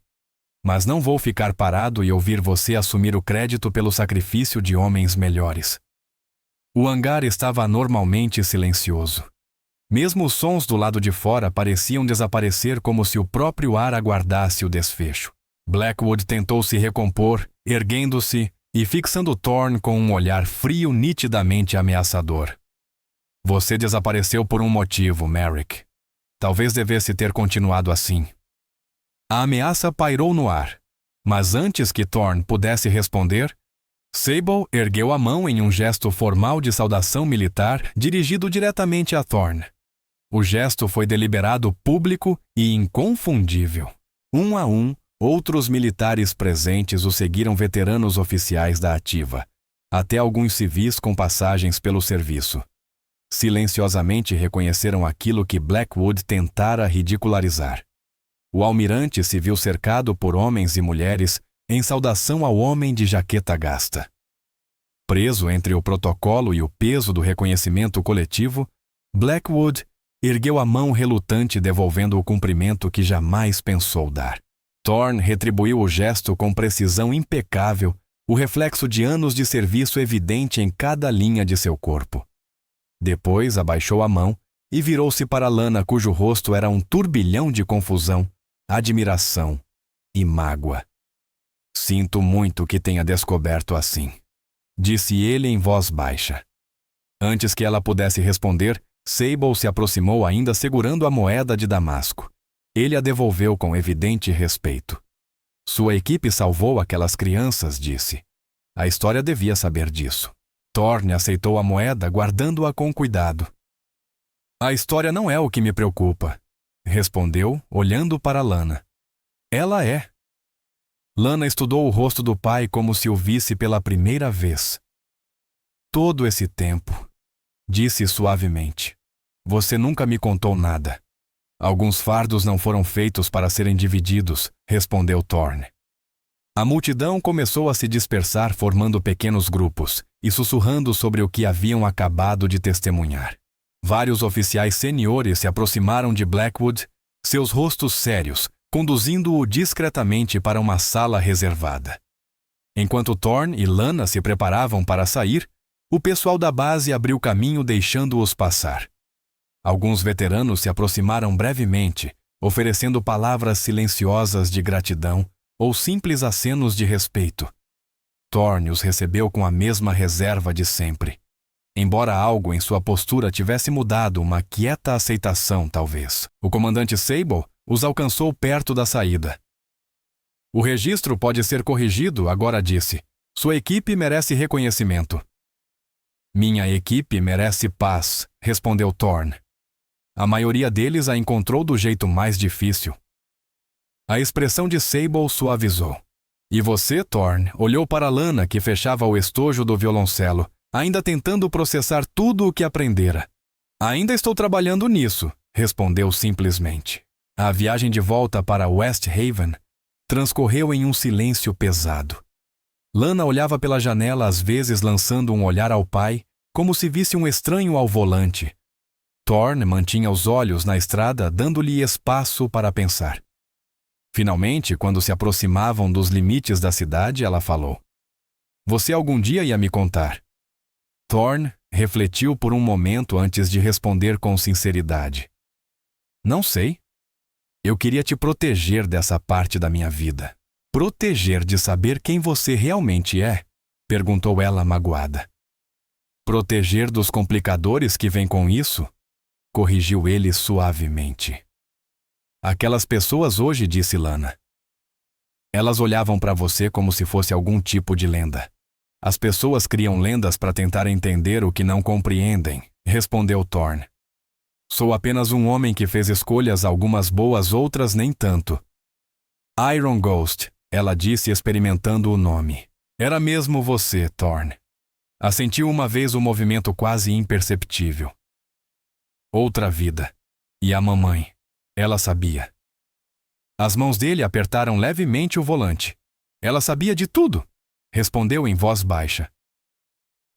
Mas não vou ficar parado e ouvir você assumir o crédito pelo sacrifício de homens melhores. O hangar estava anormalmente silencioso. Mesmo os sons do lado de fora pareciam desaparecer, como se o próprio ar aguardasse o desfecho. Blackwood tentou se recompor, erguendo-se e fixando Thorne com um olhar frio nitidamente ameaçador. Você desapareceu por um motivo, Merrick. Talvez devesse ter continuado assim. A ameaça pairou no ar, mas antes que Thorne pudesse responder, Sable ergueu a mão em um gesto formal de saudação militar dirigido diretamente a Thorne. O gesto foi deliberado, público e inconfundível. Um a um, outros militares presentes o seguiram, veteranos oficiais da ativa, até alguns civis com passagens pelo serviço. Silenciosamente reconheceram aquilo que Blackwood tentara ridicularizar. O almirante se viu cercado por homens e mulheres em saudação ao homem de jaqueta gasta. Preso entre o protocolo e o peso do reconhecimento coletivo, Blackwood ergueu a mão relutante, devolvendo o cumprimento que jamais pensou dar. Thorne retribuiu o gesto com precisão impecável, o reflexo de anos de serviço evidente em cada linha de seu corpo. Depois abaixou a mão e virou-se para Lana, cujo rosto era um turbilhão de confusão, admiração e mágoa. Sinto muito que tenha descoberto assim, disse ele em voz baixa. Antes que ela pudesse responder, Sable se aproximou, ainda segurando a moeda de Damasco. Ele a devolveu com evidente respeito. Sua equipe salvou aquelas crianças, disse. A história devia saber disso. Thorne aceitou a moeda, guardando-a com cuidado. A história não é o que me preocupa, respondeu, olhando para Lana. Ela é. Lana estudou o rosto do pai como se o visse pela primeira vez. Todo esse tempo, disse suavemente, você nunca me contou nada. Alguns fardos não foram feitos para serem divididos, respondeu Thorne. A multidão começou a se dispersar, formando pequenos grupos e sussurrando sobre o que haviam acabado de testemunhar. Vários oficiais seniores se aproximaram de Blackwood, seus rostos sérios, conduzindo-o discretamente para uma sala reservada. Enquanto Thorne e Lana se preparavam para sair, o pessoal da base abriu caminho, deixando-os passar. Alguns veteranos se aproximaram brevemente, oferecendo palavras silenciosas de gratidão ou simples acenos de respeito. Thorne os recebeu com a mesma reserva de sempre. Embora algo em sua postura tivesse mudado, uma quieta aceitação, talvez. O comandante Sable os alcançou perto da saída. O registro pode ser corrigido, agora disse. Sua equipe merece reconhecimento. Minha equipe merece paz, respondeu Thorne. A maioria deles a encontrou do jeito mais difícil. A expressão de Sable suavizou. E você, Thorne, olhou para Lana, que fechava o estojo do violoncelo, ainda tentando processar tudo o que aprendera. Ainda estou trabalhando nisso, respondeu simplesmente. A viagem de volta para West Haven transcorreu em um silêncio pesado. Lana olhava pela janela, às vezes lançando um olhar ao pai, como se visse um estranho ao volante. Thorne mantinha os olhos na estrada, dando-lhe espaço para pensar. Finalmente, quando se aproximavam dos limites da cidade, ela falou. Você algum dia ia me contar. Thorne refletiu por um momento antes de responder com sinceridade. Não sei. Eu queria te proteger dessa parte da minha vida. Proteger de saber quem você realmente é? Perguntou ela magoada. Proteger dos complicadores que vêm com isso? Corrigiu ele suavemente. Aquelas pessoas hoje, disse Lana. Elas olhavam para você como se fosse algum tipo de lenda. As pessoas criam lendas para tentar entender o que não compreendem, respondeu Thorne. Sou apenas um homem que fez escolhas, algumas boas, outras nem tanto. Iron Ghost, ela disse experimentando o nome. Era mesmo você, Thorne. Assentiu uma vez o movimento quase imperceptível. Outra vida. E a mamãe. Ela sabia. As mãos dele apertaram levemente o volante. Ela sabia de tudo, respondeu em voz baixa.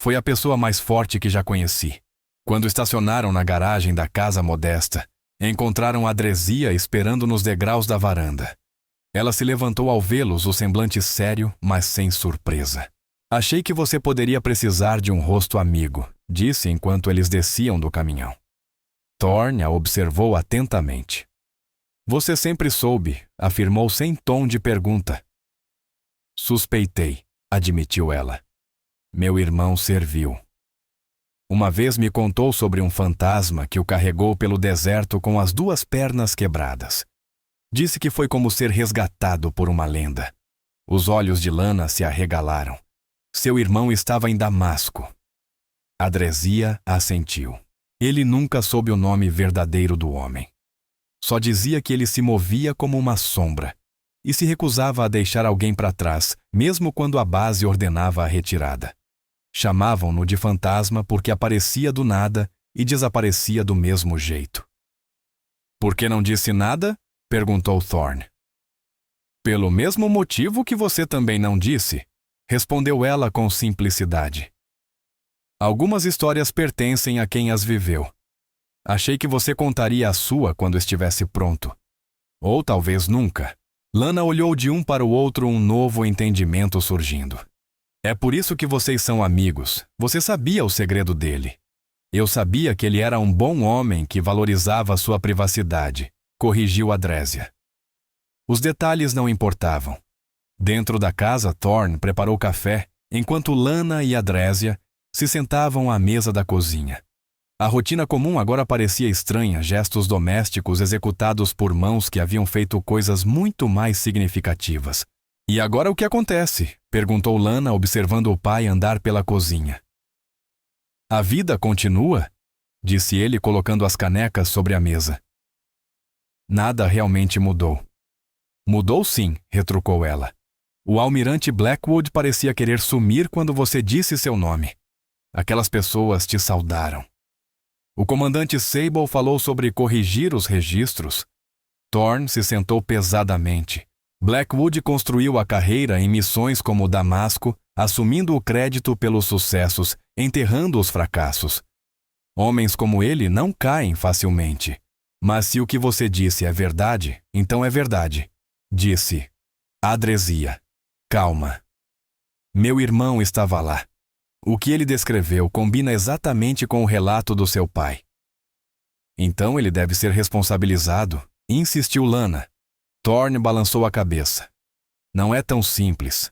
Foi a pessoa mais forte que já conheci. Quando estacionaram na garagem da casa modesta, encontraram Adresia esperando nos degraus da varanda. Ela se levantou ao vê-los, o semblante sério, mas sem surpresa. Achei que você poderia precisar de um rosto amigo, disse enquanto eles desciam do caminhão. Thorne a observou atentamente. Você sempre soube, afirmou sem tom de pergunta. Suspeitei, admitiu ela. Meu irmão serviu. Uma vez me contou sobre um fantasma que o carregou pelo deserto com as duas pernas quebradas. Disse que foi como ser resgatado por uma lenda. Os olhos de Lana se arregalaram. Seu irmão estava em Damasco. Adresia assentiu. Ele nunca soube o nome verdadeiro do homem. Só dizia que ele se movia como uma sombra e se recusava a deixar alguém para trás, mesmo quando a base ordenava a retirada. Chamavam-no de fantasma porque aparecia do nada e desaparecia do mesmo jeito. Por que não disse nada? Perguntou Thorne. Pelo mesmo motivo que você também não disse, respondeu ela com simplicidade. Algumas histórias pertencem a quem as viveu. Achei que você contaria a sua quando estivesse pronto. Ou talvez nunca. Lana olhou de um para o outro, um novo entendimento surgindo. É por isso que vocês são amigos. Você sabia o segredo dele. Eu sabia que ele era um bom homem que valorizava sua privacidade, corrigiu Adresia. Os detalhes não importavam. Dentro da casa, Thorne preparou café, enquanto Lana e Adresia se sentavam à mesa da cozinha. A rotina comum agora parecia estranha, gestos domésticos executados por mãos que haviam feito coisas muito mais significativas. E agora o que acontece? Perguntou Lana, observando o pai andar pela cozinha. A vida continua? Disse ele, colocando as canecas sobre a mesa. Nada realmente mudou. Mudou sim, retrucou ela. O almirante Blackwood parecia querer sumir quando você disse seu nome. Aquelas pessoas te saudaram. O comandante Sable falou sobre corrigir os registros. Thorne se sentou pesadamente. Blackwood construiu a carreira em missões como Damasco, assumindo o crédito pelos sucessos, enterrando os fracassos. Homens como ele não caem facilmente. Mas se o que você disse é verdade, então é verdade, disse Adresia. Calma. Meu irmão estava lá. O que ele descreveu combina exatamente com o relato do seu pai. Então ele deve ser responsabilizado, insistiu Lana. Thorne balançou a cabeça. Não é tão simples.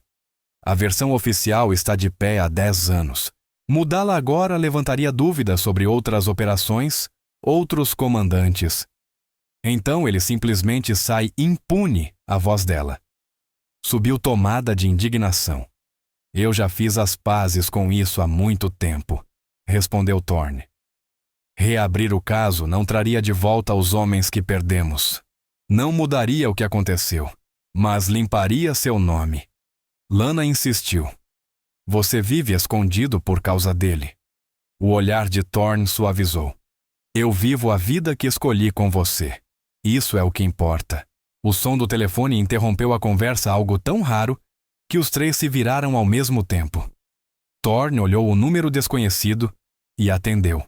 A versão oficial está de pé há 10 anos. Mudá-la agora levantaria dúvidas sobre outras operações, outros comandantes. Então ele simplesmente sai impune à voz dela. Subiu tomada de indignação. Eu já fiz as pazes com isso há muito tempo, respondeu Thorne. Reabrir o caso não traria de volta os homens que perdemos. Não mudaria o que aconteceu, mas limparia seu nome. Lana insistiu. Você vive escondido por causa dele. O olhar de Thorne suavizou. Eu vivo a vida que escolhi com você. Isso é o que importa. O som do telefone interrompeu a conversa, algo tão raro que os três se viraram ao mesmo tempo. Thorne olhou o número desconhecido e atendeu.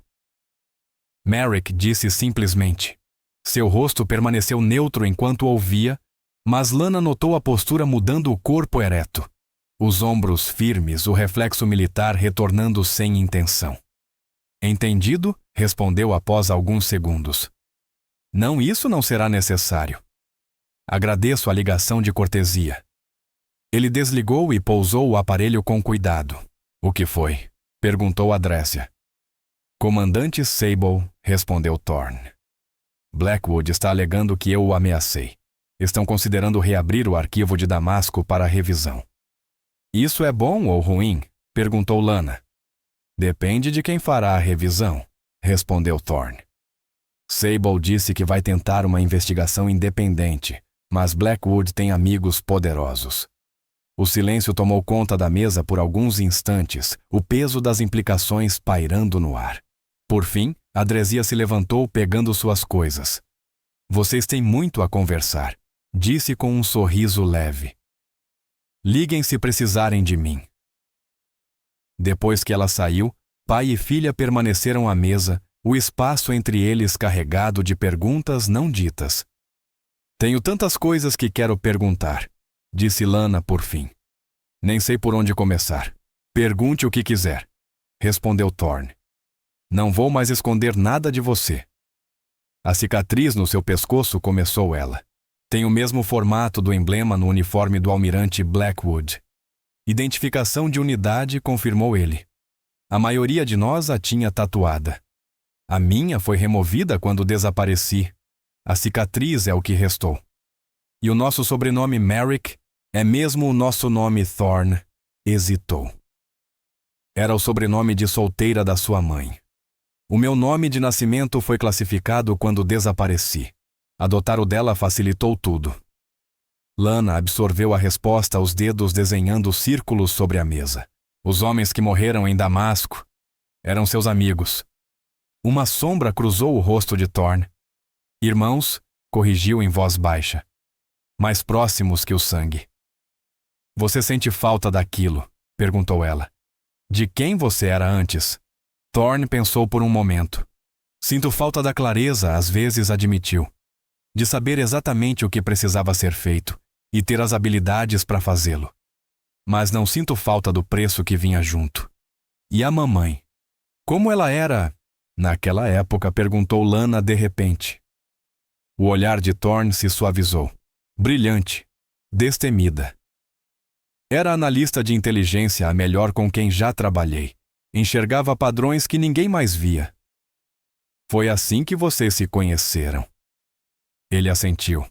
Merrick disse simplesmente. Seu rosto permaneceu neutro enquanto ouvia, mas Lana notou a postura mudando, o corpo ereto. Os ombros firmes, o reflexo militar retornando sem intenção. Entendido? Respondeu após alguns segundos. Não, isso não será necessário. Agradeço a ligação de cortesia. Ele desligou e pousou o aparelho com cuidado. O que foi? Perguntou Adrécia. Comandante Sable, respondeu Thorne. Blackwood está alegando que eu o ameacei. Estão considerando reabrir o arquivo de Damasco para revisão. Isso é bom ou ruim? Perguntou Lana. Depende de quem fará a revisão, respondeu Thorne. Sable disse que vai tentar uma investigação independente, mas Blackwood tem amigos poderosos. O silêncio tomou conta da mesa por alguns instantes, o peso das implicações pairando no ar. Por fim, Adrésia se levantou pegando suas coisas. Vocês têm muito a conversar, disse com um sorriso leve. Liguem se precisarem de mim. Depois que ela saiu, pai e filha permaneceram à mesa, o espaço entre eles carregado de perguntas não ditas. Tenho tantas coisas que quero perguntar, disse Lana por fim. Nem sei por onde começar. Pergunte o que quiser, respondeu Thorne. Não vou mais esconder nada de você. A cicatriz no seu pescoço, começou ela. Tem o mesmo formato do emblema no uniforme do almirante Blackwood. Identificação de unidade, confirmou ele. A maioria de nós a tinha tatuada. A minha foi removida quando desapareci. A cicatriz é o que restou. E o nosso sobrenome Merrick é mesmo o nosso nome Thorne. Hesitou. Era o sobrenome de solteira da sua mãe. O meu nome de nascimento foi classificado quando desapareci. Adotar o dela facilitou tudo. Lana absorveu a resposta, os dedos desenhando círculos sobre a mesa. Os homens que morreram em Damasco eram seus amigos. Uma sombra cruzou o rosto de Thorne. Irmãos, corrigiu em voz baixa. Mais próximos que o sangue. Você sente falta daquilo? Perguntou ela. De quem você era antes? Thorne pensou por um momento. Sinto falta da clareza, às vezes admitiu. De saber exatamente o que precisava ser feito e ter as habilidades para fazê-lo. Mas não sinto falta do preço que vinha junto. E a mamãe? Como ela era naquela época? Perguntou Lana de repente. O olhar de Thorne se suavizou. Brilhante, destemida. Era analista de inteligência, a melhor com quem já trabalhei. Enxergava padrões que ninguém mais via. Foi assim que vocês se conheceram. Ele assentiu.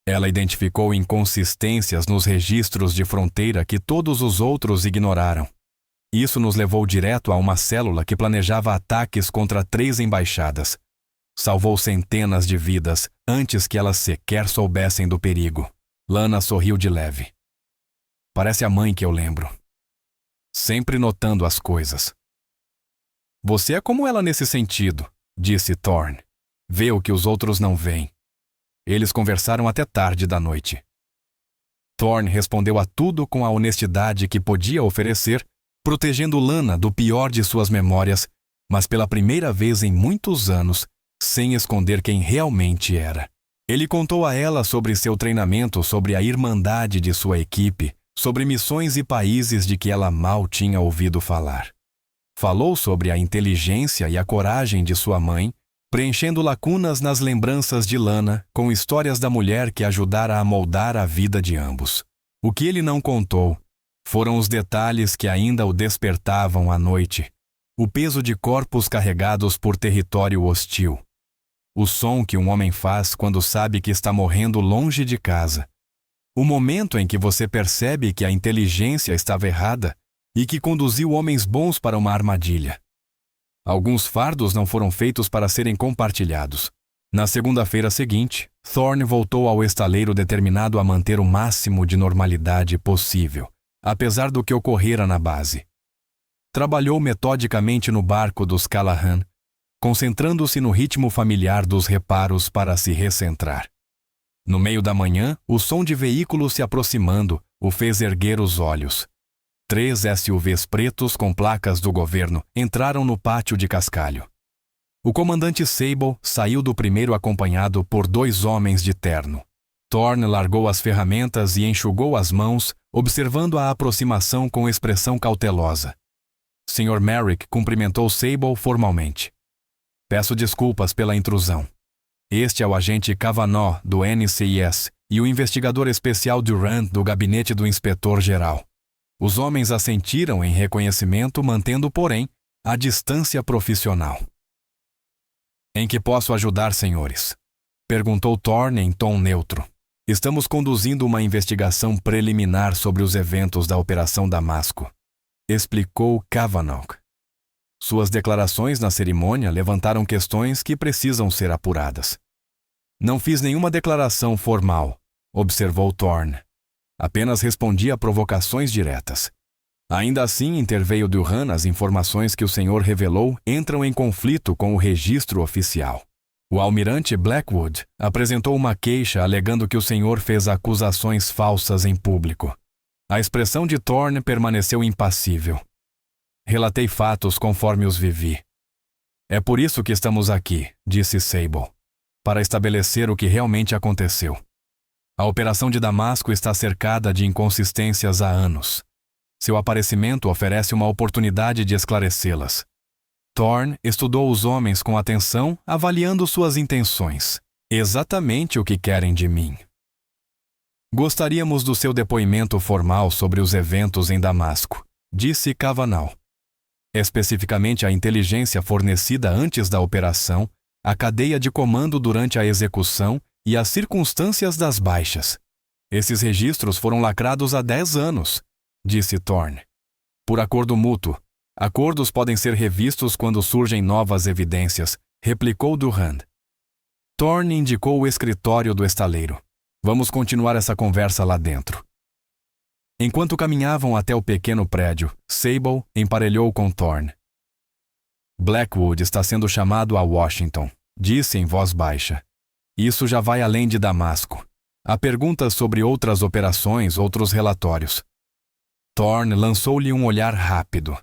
Ela identificou inconsistências nos registros de fronteira que todos os outros ignoraram. Isso nos levou direto a uma célula que planejava ataques contra 3 embaixadas. Salvou centenas de vidas antes que elas sequer soubessem do perigo. Lana sorriu de leve. Parece a mãe que eu lembro. Sempre notando as coisas. Você é como ela nesse sentido, disse Thorne. Vê o que os outros não veem. Eles conversaram até tarde da noite. Thorne respondeu a tudo com a honestidade que podia oferecer, protegendo Lana do pior de suas memórias, mas pela primeira vez em muitos anos, sem esconder quem realmente era. Ele contou a ela sobre seu treinamento, sobre a irmandade de sua equipe, sobre missões e países de que ela mal tinha ouvido falar. Falou sobre a inteligência e a coragem de sua mãe, preenchendo lacunas nas lembranças de Lana com histórias da mulher que ajudara a moldar a vida de ambos. O que ele não contou foram os detalhes que ainda o despertavam à noite, o peso de corpos carregados por território hostil, o som que um homem faz quando sabe que está morrendo longe de casa, o momento em que você percebe que a inteligência estava errada e que conduziu homens bons para uma armadilha. Alguns fardos não foram feitos para serem compartilhados. Na segunda-feira seguinte, Thorne voltou ao estaleiro determinado a manter o máximo de normalidade possível, apesar do que ocorrera na base. Trabalhou metodicamente no barco dos Callahan, concentrando-se no ritmo familiar dos reparos para se recentrar. No meio da manhã, o som de veículos se aproximando o fez erguer os olhos. 3 SUVs pretos com placas do governo entraram no pátio de cascalho. O comandante Sable saiu do primeiro acompanhado por 2 homens de terno. Thorne largou as ferramentas e enxugou as mãos, observando a aproximação com expressão cautelosa. Sr. Merrick cumprimentou Sable formalmente. Peço desculpas pela intrusão. Este é o agente Cavanaugh, do NCIS, e o investigador especial Durant, do gabinete do inspetor-geral. Os homens assentiram em reconhecimento, mantendo, porém, a distância profissional. Em que posso ajudar, senhores? Perguntou Thorne em tom neutro. Estamos conduzindo uma investigação preliminar sobre os eventos da Operação Damasco, explicou Cavanaugh. Suas declarações na cerimônia levantaram questões que precisam ser apuradas. Não fiz nenhuma declaração formal, observou Thorne. Apenas respondi a provocações diretas. Ainda assim, interveio Durant, as informações que o senhor revelou entram em conflito com o registro oficial. O almirante Blackwood apresentou uma queixa alegando que o senhor fez acusações falsas em público. A expressão de Thorne permaneceu impassível. Relatei fatos conforme os vivi. É por isso que estamos aqui, disse Sable, para estabelecer o que realmente aconteceu. A operação de Damasco está cercada de inconsistências há anos. Seu aparecimento oferece uma oportunidade de esclarecê-las. Thorne estudou os homens com atenção, avaliando suas intenções. Exatamente o que querem de mim. Gostaríamos do seu depoimento formal sobre os eventos em Damasco, disse Cavanaugh. Especificamente a inteligência fornecida antes da operação, a cadeia de comando durante a execução e as circunstâncias das baixas. Esses registros foram lacrados há 10 anos, disse Thorne. Por acordo mútuo. Acordos podem ser revistos quando surgem novas evidências, replicou Durand. Thorne indicou o escritório do estaleiro. Vamos continuar essa conversa lá dentro. Enquanto caminhavam até o pequeno prédio, Sable emparelhou com Thorne. Blackwood está sendo chamado a Washington, disse em voz baixa. Isso já vai além de Damasco. Há perguntas sobre outras operações, outros relatórios. Thorne lançou-lhe um olhar rápido.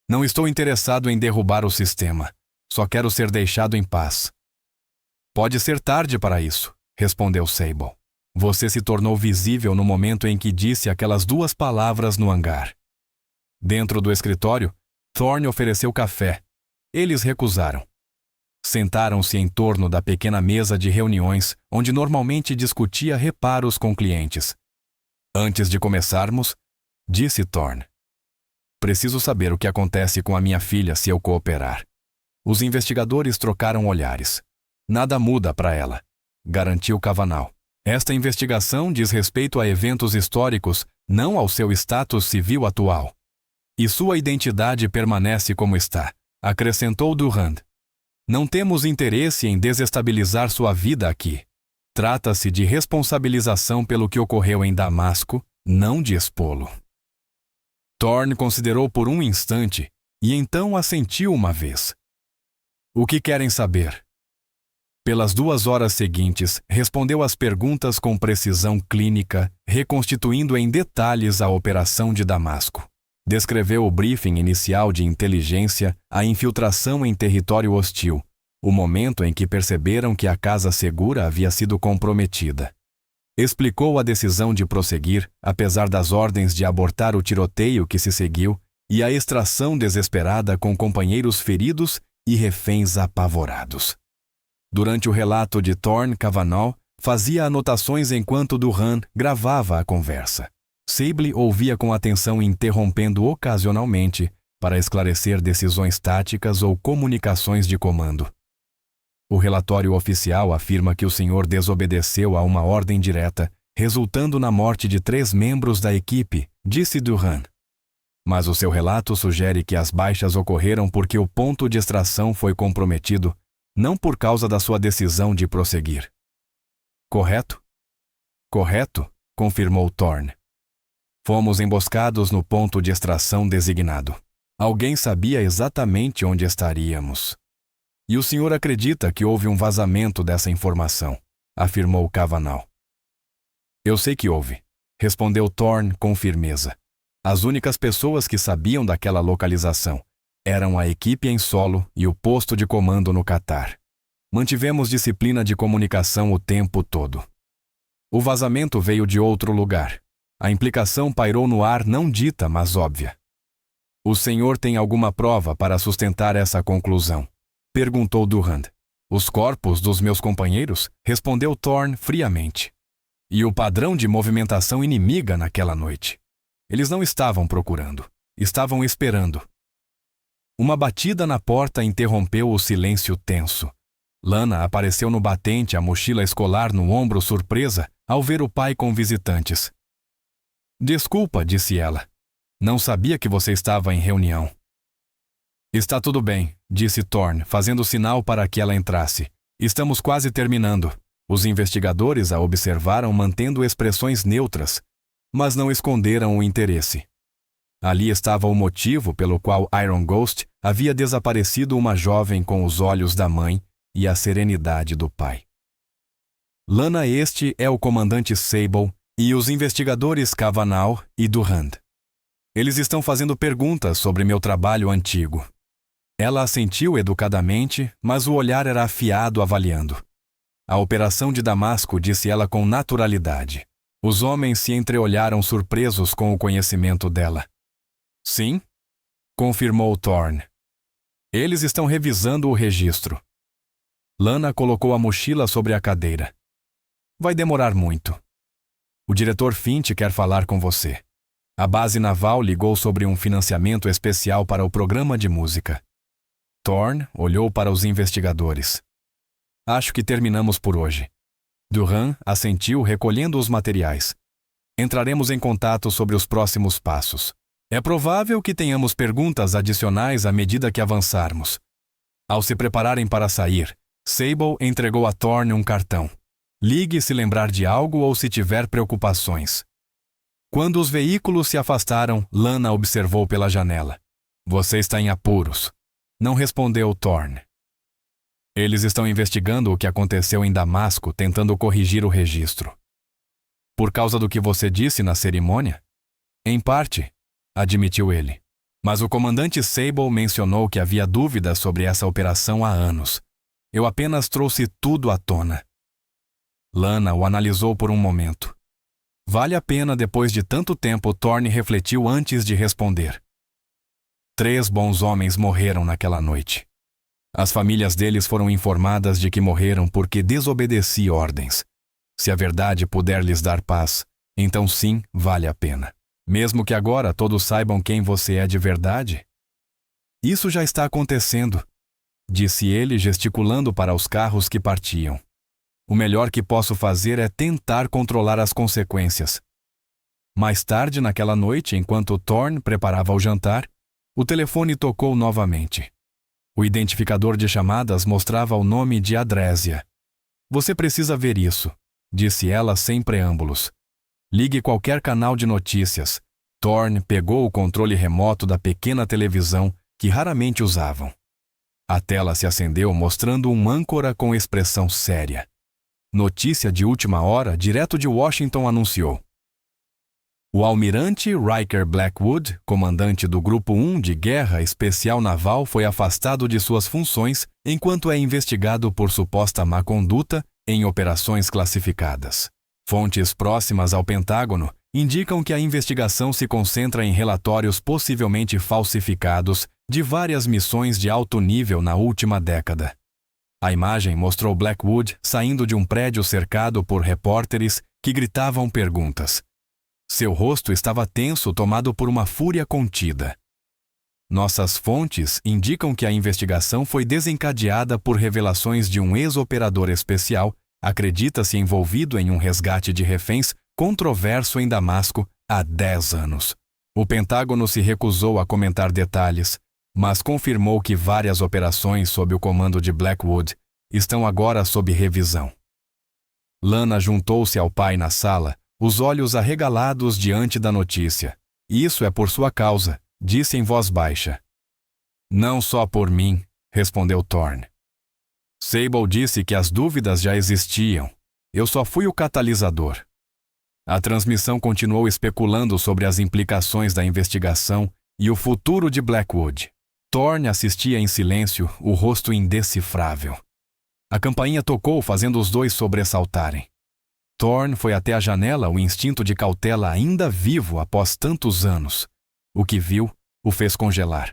Não estou interessado em derrubar o sistema. Só quero ser deixado em paz. Pode ser tarde para isso, respondeu Sable. Você se tornou visível no momento em que disse aquelas 2 palavras no hangar. Dentro do escritório, Thorne ofereceu café. Eles recusaram. Sentaram-se em torno da pequena mesa de reuniões, onde normalmente discutia reparos com clientes. Antes de começarmos, disse Thorne. Preciso saber o que acontece com a minha filha se eu cooperar. Os investigadores trocaram olhares. Nada muda para ela, garantiu Cavanaugh. Esta investigação diz respeito a eventos históricos, não ao seu status civil atual. E sua identidade permanece como está, acrescentou Durand. Não temos interesse em desestabilizar sua vida aqui. Trata-se de responsabilização pelo que ocorreu em Damasco, não de expô-lo. Thorne considerou por um instante e então assentiu uma vez. O que querem saber? Pelas 2 horas seguintes, respondeu às perguntas com precisão clínica, reconstituindo em detalhes a operação de Damasco. Descreveu o briefing inicial de inteligência, a infiltração em território hostil, o momento em que perceberam que a casa segura havia sido comprometida. Explicou a decisão de prosseguir, apesar das ordens de abortar o tiroteio que se seguiu, e a extração desesperada com companheiros feridos e reféns apavorados. Durante o relato de Thorne, Cavanaugh fazia anotações enquanto Durand gravava a conversa. Sable ouvia com atenção, interrompendo ocasionalmente para esclarecer decisões táticas ou comunicações de comando. O relatório oficial afirma que o senhor desobedeceu a uma ordem direta, resultando na morte de 3 membros da equipe, disse Durand. Mas o seu relato sugere que as baixas ocorreram porque o ponto de extração foi comprometido, não por causa da sua decisão de prosseguir. Correto? Correto, confirmou Thorne. Fomos emboscados no ponto de extração designado. Alguém sabia exatamente onde estaríamos. E o senhor acredita que houve um vazamento dessa informação, afirmou Cavanaugh. Eu sei que houve, respondeu Thorne com firmeza. As únicas pessoas que sabiam daquela localização eram a equipe em solo e o posto de comando no Catar. Mantivemos disciplina de comunicação o tempo todo. O vazamento veio de outro lugar. A implicação pairou no ar não dita, mas óbvia. O senhor tem alguma prova para sustentar essa conclusão? Perguntou Durand. Os corpos dos meus companheiros? Respondeu Thorne friamente. E o padrão de movimentação inimiga naquela noite. Eles não estavam procurando. Estavam esperando. Uma batida na porta interrompeu o silêncio tenso. Lana apareceu no batente, a mochila escolar no ombro, surpresa ao ver o pai com visitantes. Desculpa, disse ela. Não sabia que você estava em reunião. Está tudo bem, disse Thorne, fazendo sinal para que ela entrasse. Estamos quase terminando. Os investigadores a observaram mantendo expressões neutras, mas não esconderam o interesse. Ali estava o motivo pelo qual Iron Ghost havia desaparecido, uma jovem com os olhos da mãe e a serenidade do pai. Lana, este é o comandante Sable e os investigadores Cavanaugh e Durand. Eles estão fazendo perguntas sobre meu trabalho antigo. Ela assentiu educadamente, mas o olhar era afiado, avaliando. A operação de Damasco, disse ela com naturalidade. Os homens se entreolharam surpresos com o conhecimento dela. Sim? Confirmou Thorne. Eles estão revisando o registro. Lana colocou a mochila sobre a cadeira. Vai demorar muito. O diretor Finch quer falar com você. A base naval ligou sobre um financiamento especial para o programa de música. Thorne olhou para os investigadores. Acho que terminamos por hoje. Durand assentiu, recolhendo os materiais. Entraremos em contato sobre os próximos passos. É provável que tenhamos perguntas adicionais à medida que avançarmos. Ao se prepararem para sair, Sable entregou a Thorne um cartão. Ligue se lembrar de algo ou se tiver preocupações. Quando os veículos se afastaram, Lana observou pela janela. Você está em apuros. Não respondeu Thorne. Eles estão investigando o que aconteceu em Damasco, tentando corrigir o registro. Por causa do que você disse na cerimônia? Em parte, admitiu ele. Mas o comandante Sable mencionou que havia dúvidas sobre essa operação há anos. Eu apenas trouxe tudo à tona. Lana o analisou por um momento. Vale a pena depois de tanto tempo, Thorne refletiu antes de responder. 3 bons homens morreram naquela noite. As famílias deles foram informadas de que morreram porque desobedeci ordens. Se a verdade puder lhes dar paz, então sim, vale a pena. Mesmo que agora todos saibam quem você é de verdade? Isso já está acontecendo, disse ele, gesticulando para os carros que partiam. O melhor que posso fazer é tentar controlar as consequências. Mais tarde naquela noite, enquanto Thorne preparava o jantar, o telefone tocou novamente. O identificador de chamadas mostrava o nome de Adrésia. Você precisa ver isso, disse ela sem preâmbulos. Ligue qualquer canal de notícias. Thorne pegou o controle remoto da pequena televisão que raramente usavam. A tela se acendeu mostrando um âncora com expressão séria. Notícia de última hora, direto de Washington, anunciou. O almirante Riker Blackwood, comandante do Grupo 1 de Guerra Especial Naval, foi afastado de suas funções enquanto é investigado por suposta má conduta em operações classificadas. Fontes próximas ao Pentágono indicam que a investigação se concentra em relatórios possivelmente falsificados de várias missões de alto nível na última década. A imagem mostrou Blackwood saindo de um prédio cercado por repórteres que gritavam perguntas. Seu rosto estava tenso, tomado por uma fúria contida. Nossas fontes indicam que a investigação foi desencadeada por revelações de um ex-operador especial, acredita-se envolvido em um resgate de reféns controverso em Damasco há 10 anos. O Pentágono se recusou a comentar detalhes, mas confirmou que várias operações sob o comando de Blackwood estão agora sob revisão. Lana juntou-se ao pai na sala, os olhos arregalados diante da notícia. Isso é por sua causa, disse em voz baixa. Não só por mim, respondeu Thorne. Sable disse que as dúvidas já existiam. Eu só fui o catalisador. A transmissão continuou especulando sobre as implicações da investigação e o futuro de Blackwood. Thorne assistia em silêncio, o rosto indecifrável. A campainha tocou, fazendo os dois sobressaltarem. Thorne foi até a janela, o instinto de cautela ainda vivo após tantos anos. O que viu o fez congelar.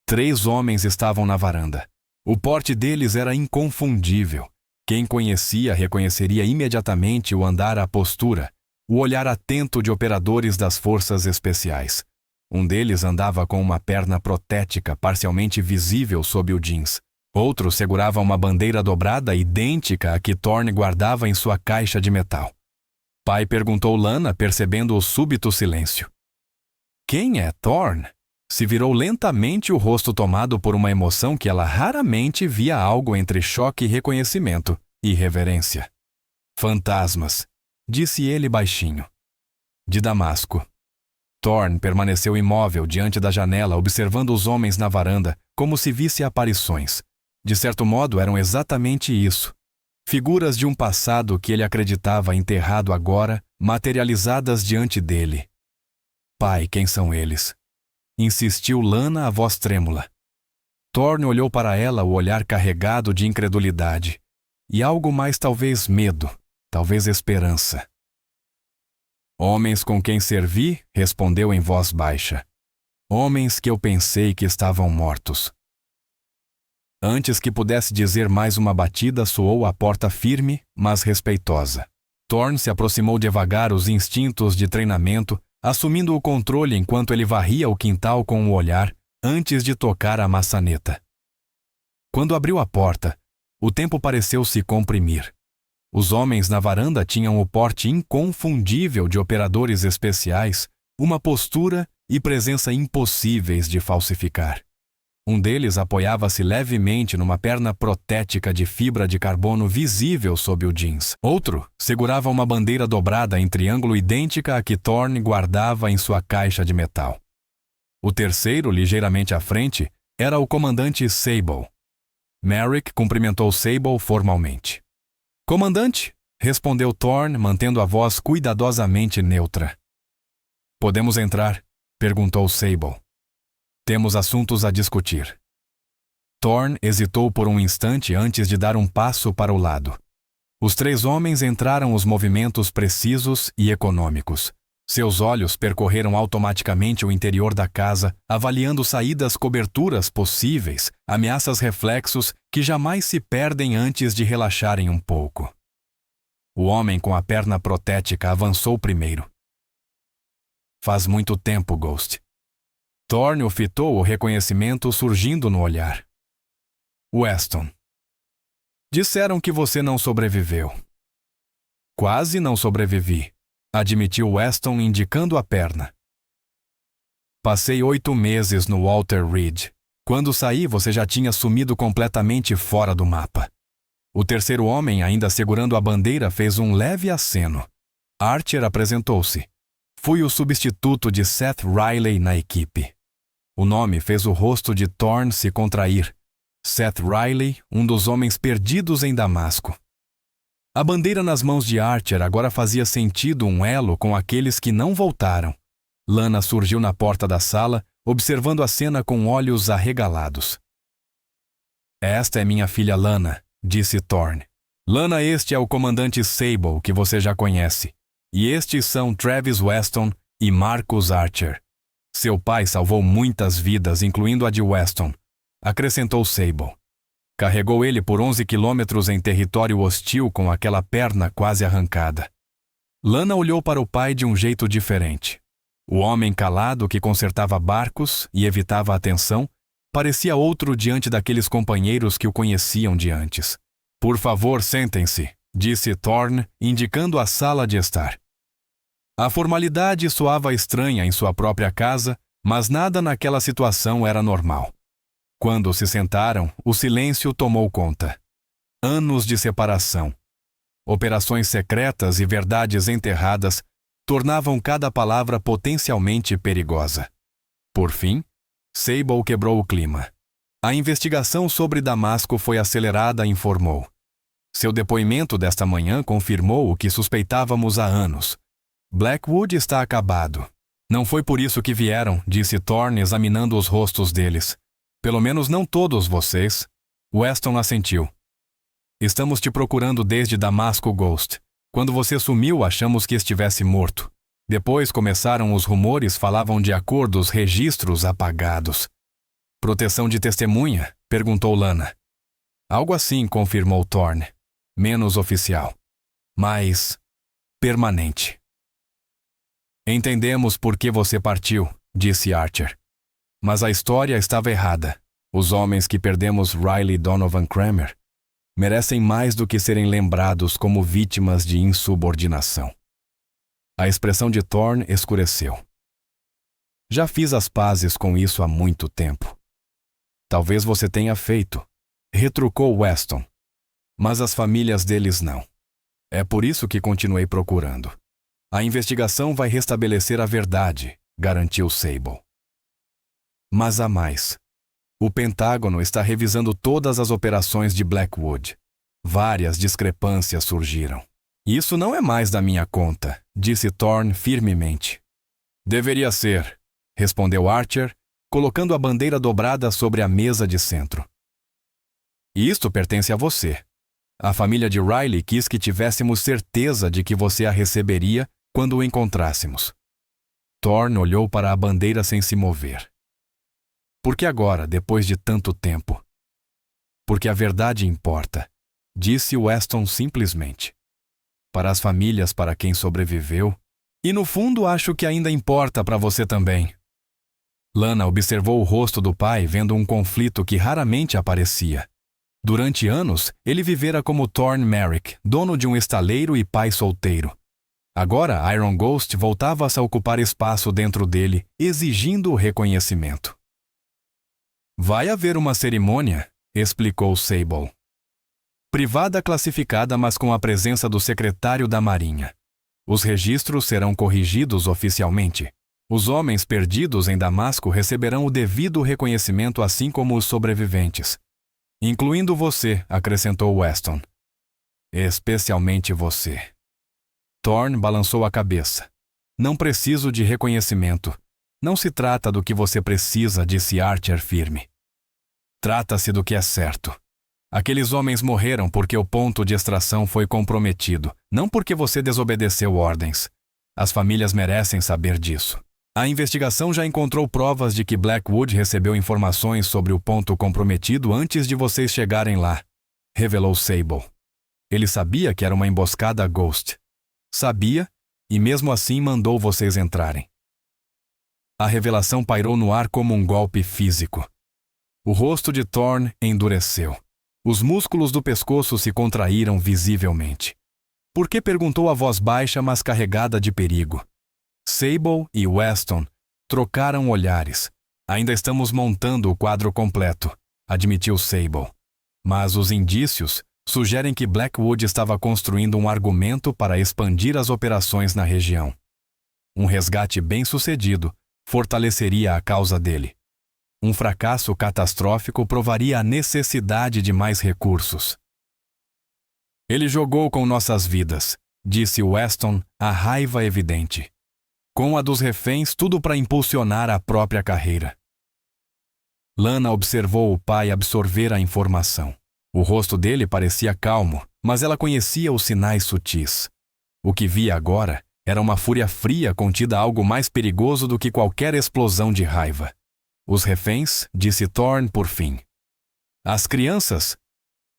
3 homens estavam na varanda. O porte deles era inconfundível. Quem conhecia reconheceria imediatamente o andar, a postura, o olhar atento de operadores das forças especiais. Um deles andava com uma perna protética parcialmente visível sob o jeans. Outro segurava uma bandeira dobrada idêntica à que Thorne guardava em sua caixa de metal. Pai perguntou Lana, percebendo o súbito silêncio. Quem é Thorne? Se virou lentamente, o rosto tomado por uma emoção que ela raramente via, algo entre choque e reconhecimento e reverência. Fantasmas, disse ele baixinho. De Damasco. Thorne permaneceu imóvel diante da janela, observando os homens na varanda, como se visse aparições. De certo modo, eram exatamente isso. Figuras de um passado que ele acreditava enterrado agora, materializadas diante dele. Pai, quem são eles? Insistiu Lana, a voz trêmula. Thorne olhou para ela, o olhar carregado de incredulidade. E algo mais, talvez medo, talvez esperança. Homens com quem servi, respondeu em voz baixa. Homens que eu pensei que estavam mortos. Antes que pudesse dizer mais uma batida, soou a porta firme, mas respeitosa. Thorne se aproximou devagar, os instintos de treinamento, assumindo o controle enquanto ele varria o quintal com o olhar, antes de tocar a maçaneta. Quando abriu a porta, o tempo pareceu se comprimir. Os homens na varanda tinham o porte inconfundível de operadores especiais, uma postura e presença impossíveis de falsificar. Um deles apoiava-se levemente numa perna protética de fibra de carbono visível sob o jeans. Outro segurava uma bandeira dobrada em triângulo idêntica à que Thorne guardava em sua caixa de metal. O terceiro, ligeiramente à frente, era o comandante Sable. Merrick cumprimentou Sable formalmente. Comandante, respondeu Thorne, mantendo a voz cuidadosamente neutra. Podemos entrar? Perguntou Sable. Temos assuntos a discutir. Thorne hesitou por um instante antes de dar um passo para o lado. Os 3 homens entraram, os movimentos precisos e econômicos. Seus olhos percorreram automaticamente o interior da casa, avaliando saídas, coberturas possíveis, ameaças, reflexos que jamais se perdem antes de relaxarem um pouco. O homem com a perna protética avançou primeiro. Faz muito tempo, Ghost. Thorne o fitou, o reconhecimento surgindo no olhar. Weston. Disseram que você não sobreviveu. Quase não sobrevivi, admitiu Weston, indicando a perna. Passei 8 meses no Walter Reed. Quando saí, você já tinha sumido completamente fora do mapa. O terceiro homem, ainda segurando a bandeira, fez um leve aceno. Archer apresentou-se. Fui o substituto de Seth Riley na equipe. O nome fez o rosto de Thorne se contrair. Seth Riley, um dos homens perdidos em Damasco. A bandeira nas mãos de Archer agora fazia sentido, um elo com aqueles que não voltaram. Lana surgiu na porta da sala, observando a cena com olhos arregalados. Esta é minha filha Lana, disse Thorne. Lana, este é o comandante Sable, que você já conhece. E estes são Travis Weston e Marcus Archer. Seu pai salvou muitas vidas, incluindo a de Weston, acrescentou Sable. Carregou ele por 11 quilômetros em território hostil com aquela perna quase arrancada. Lana olhou para o pai de um jeito diferente. O homem calado que consertava barcos e evitava a atenção parecia outro diante daqueles companheiros que o conheciam de antes. Por favor, sentem-se, disse Thorne, indicando a sala de estar. A formalidade soava estranha em sua própria casa, mas nada naquela situação era normal. Quando se sentaram, o silêncio tomou conta. Anos de separação. Operações secretas e verdades enterradas tornavam cada palavra potencialmente perigosa. Por fim, Sable quebrou o clima. A investigação sobre Damasco foi acelerada, informou. Seu depoimento desta manhã confirmou o que suspeitávamos há anos. Blackwood está acabado. Não foi por isso que vieram, disse Thorne, examinando os rostos deles. Pelo menos não todos vocês. Weston assentiu. Estamos te procurando desde Damasco Ghost. Quando você sumiu, achamos que estivesse morto. Depois começaram os rumores, falavam de acordos, registros apagados. Proteção de testemunha? Perguntou Lana. Algo assim, confirmou Thorne. Menos oficial. Mas permanente. Entendemos por que você partiu, disse Archer. Mas a história estava errada. Os homens que perdemos, Riley e Donovan Kramer, merecem mais do que serem lembrados como vítimas de insubordinação. A expressão de Thorne escureceu. Já fiz as pazes com isso há muito tempo. Talvez você tenha feito, retrucou Weston. Mas as famílias deles não. É por isso que continuei procurando. A investigação vai restabelecer a verdade, garantiu Sable. Mas há mais. O Pentágono está revisando todas as operações de Blackwood. Várias discrepâncias surgiram. Isso não é mais da minha conta, disse Thorne firmemente. Deveria ser, respondeu Archer, colocando a bandeira dobrada sobre a mesa de centro. Isto pertence a você. A família de Riley quis que tivéssemos certeza de que você a receberia quando o encontrássemos. Thorne olhou para a bandeira sem se mover. Por que agora, depois de tanto tempo? Porque a verdade importa, disse Weston simplesmente. Para as famílias para quem sobreviveu, e no fundo acho que ainda importa para você também. Lana observou o rosto do pai, vendo um conflito que raramente aparecia. Durante anos, ele vivera como Thorne Merrick, dono de um estaleiro e pai solteiro. Agora, Iron Ghost voltava-se a ocupar espaço dentro dele, exigindo o reconhecimento. Vai haver uma cerimônia, explicou Sable. Privada classificada, mas com a presença do secretário da Marinha. Os registros serão corrigidos oficialmente. Os homens perdidos em Damasco receberão o devido reconhecimento, assim como os sobreviventes. Incluindo você, acrescentou Weston. Especialmente você. Thorne balançou a cabeça. Não preciso de reconhecimento. Não se trata do que você precisa, disse Archer firme. Trata-se do que é certo. Aqueles homens morreram porque o ponto de extração foi comprometido, não porque você desobedeceu ordens. As famílias merecem saber disso. A investigação já encontrou provas de que Blackwood recebeu informações sobre o ponto comprometido antes de vocês chegarem lá, revelou Sable. Ele sabia que era uma emboscada Ghost. Sabia, e mesmo assim mandou vocês entrarem. A revelação pairou no ar como um golpe físico. O rosto de Thorne endureceu. Os músculos do pescoço se contraíram visivelmente. Por que? Perguntou a voz baixa, mas carregada de perigo. Sable e Weston trocaram olhares. Ainda estamos montando o quadro completo, admitiu Sable. Mas os indícios sugerem que Blackwood estava construindo um argumento para expandir as operações na região. Um resgate bem-sucedido fortaleceria a causa dele. Um fracasso catastrófico provaria a necessidade de mais recursos. Ele jogou com nossas vidas, disse Weston, a raiva evidente. Com a dos reféns, tudo para impulsionar a própria carreira. Lana observou o pai absorver a informação. O rosto dele parecia calmo, mas ela conhecia os sinais sutis. O que via agora era uma fúria fria contida a algo mais perigoso do que qualquer explosão de raiva. Os reféns, disse Thorne por fim. As crianças?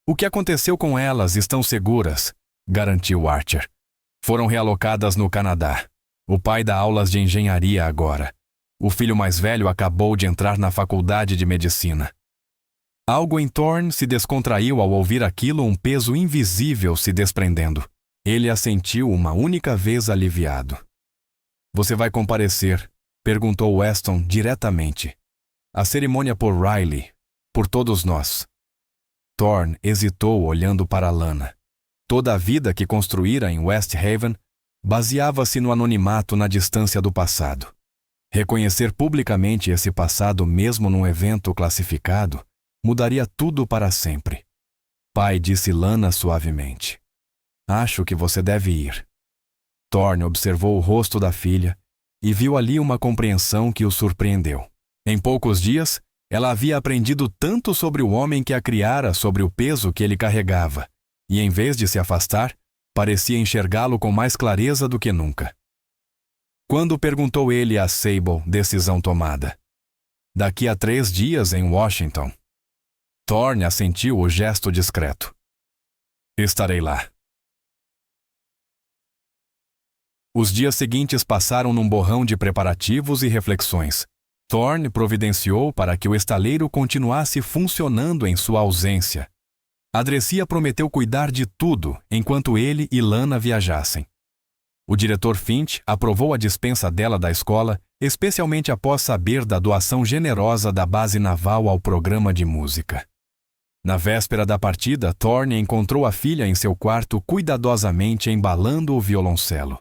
O que aconteceu com elas estão seguras, garantiu Archer. Foram realocadas no Canadá. O pai dá aulas de engenharia agora. O filho mais velho acabou de entrar na faculdade de medicina. Algo em Thorne se descontraiu ao ouvir aquilo, um peso invisível se desprendendo. Ele a sentiu uma única vez aliviado. Você vai comparecer? Perguntou Weston diretamente. A cerimônia por Riley, por todos nós. Thorne hesitou olhando para Lana. Toda a vida que construíra em West Haven baseava-se no anonimato na distância do passado. Reconhecer publicamente esse passado mesmo num evento classificado mudaria tudo para sempre. Pai, disse Lana suavemente. Acho que você deve ir. Thorne observou o rosto da filha e viu ali uma compreensão que o surpreendeu. Em poucos dias, ela havia aprendido tanto sobre o homem que a criara, sobre o peso que ele carregava, e em vez de se afastar, parecia enxergá-lo com mais clareza do que nunca. Quando perguntou ele a Sable, decisão tomada. Daqui a 3 dias em Washington. Thorne assentiu o gesto discreto. Estarei lá. Os dias seguintes passaram num borrão de preparativos e reflexões. Thorne providenciou para que o estaleiro continuasse funcionando em sua ausência. Adressia prometeu cuidar de tudo enquanto ele e Lana viajassem. O diretor Finch aprovou a dispensa dela da escola, especialmente após saber da doação generosa da base naval ao programa de música. Na véspera da partida, Thorne encontrou a filha em seu quarto cuidadosamente embalando o violoncelo.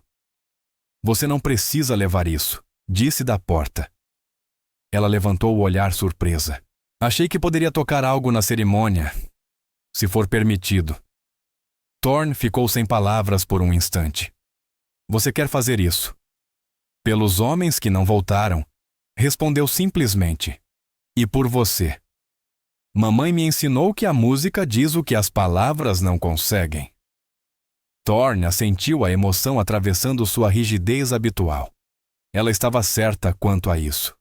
Você não precisa levar isso, disse da porta. Ela levantou o olhar surpresa. Achei que poderia tocar algo na cerimônia, se for permitido. Thorne ficou sem palavras por um instante. Você quer fazer isso? Pelos homens que não voltaram, respondeu simplesmente. E por você. Mamãe me ensinou que a música diz o que as palavras não conseguem. Thorne assentiu a emoção atravessando sua rigidez habitual. Ela estava certa quanto a isso.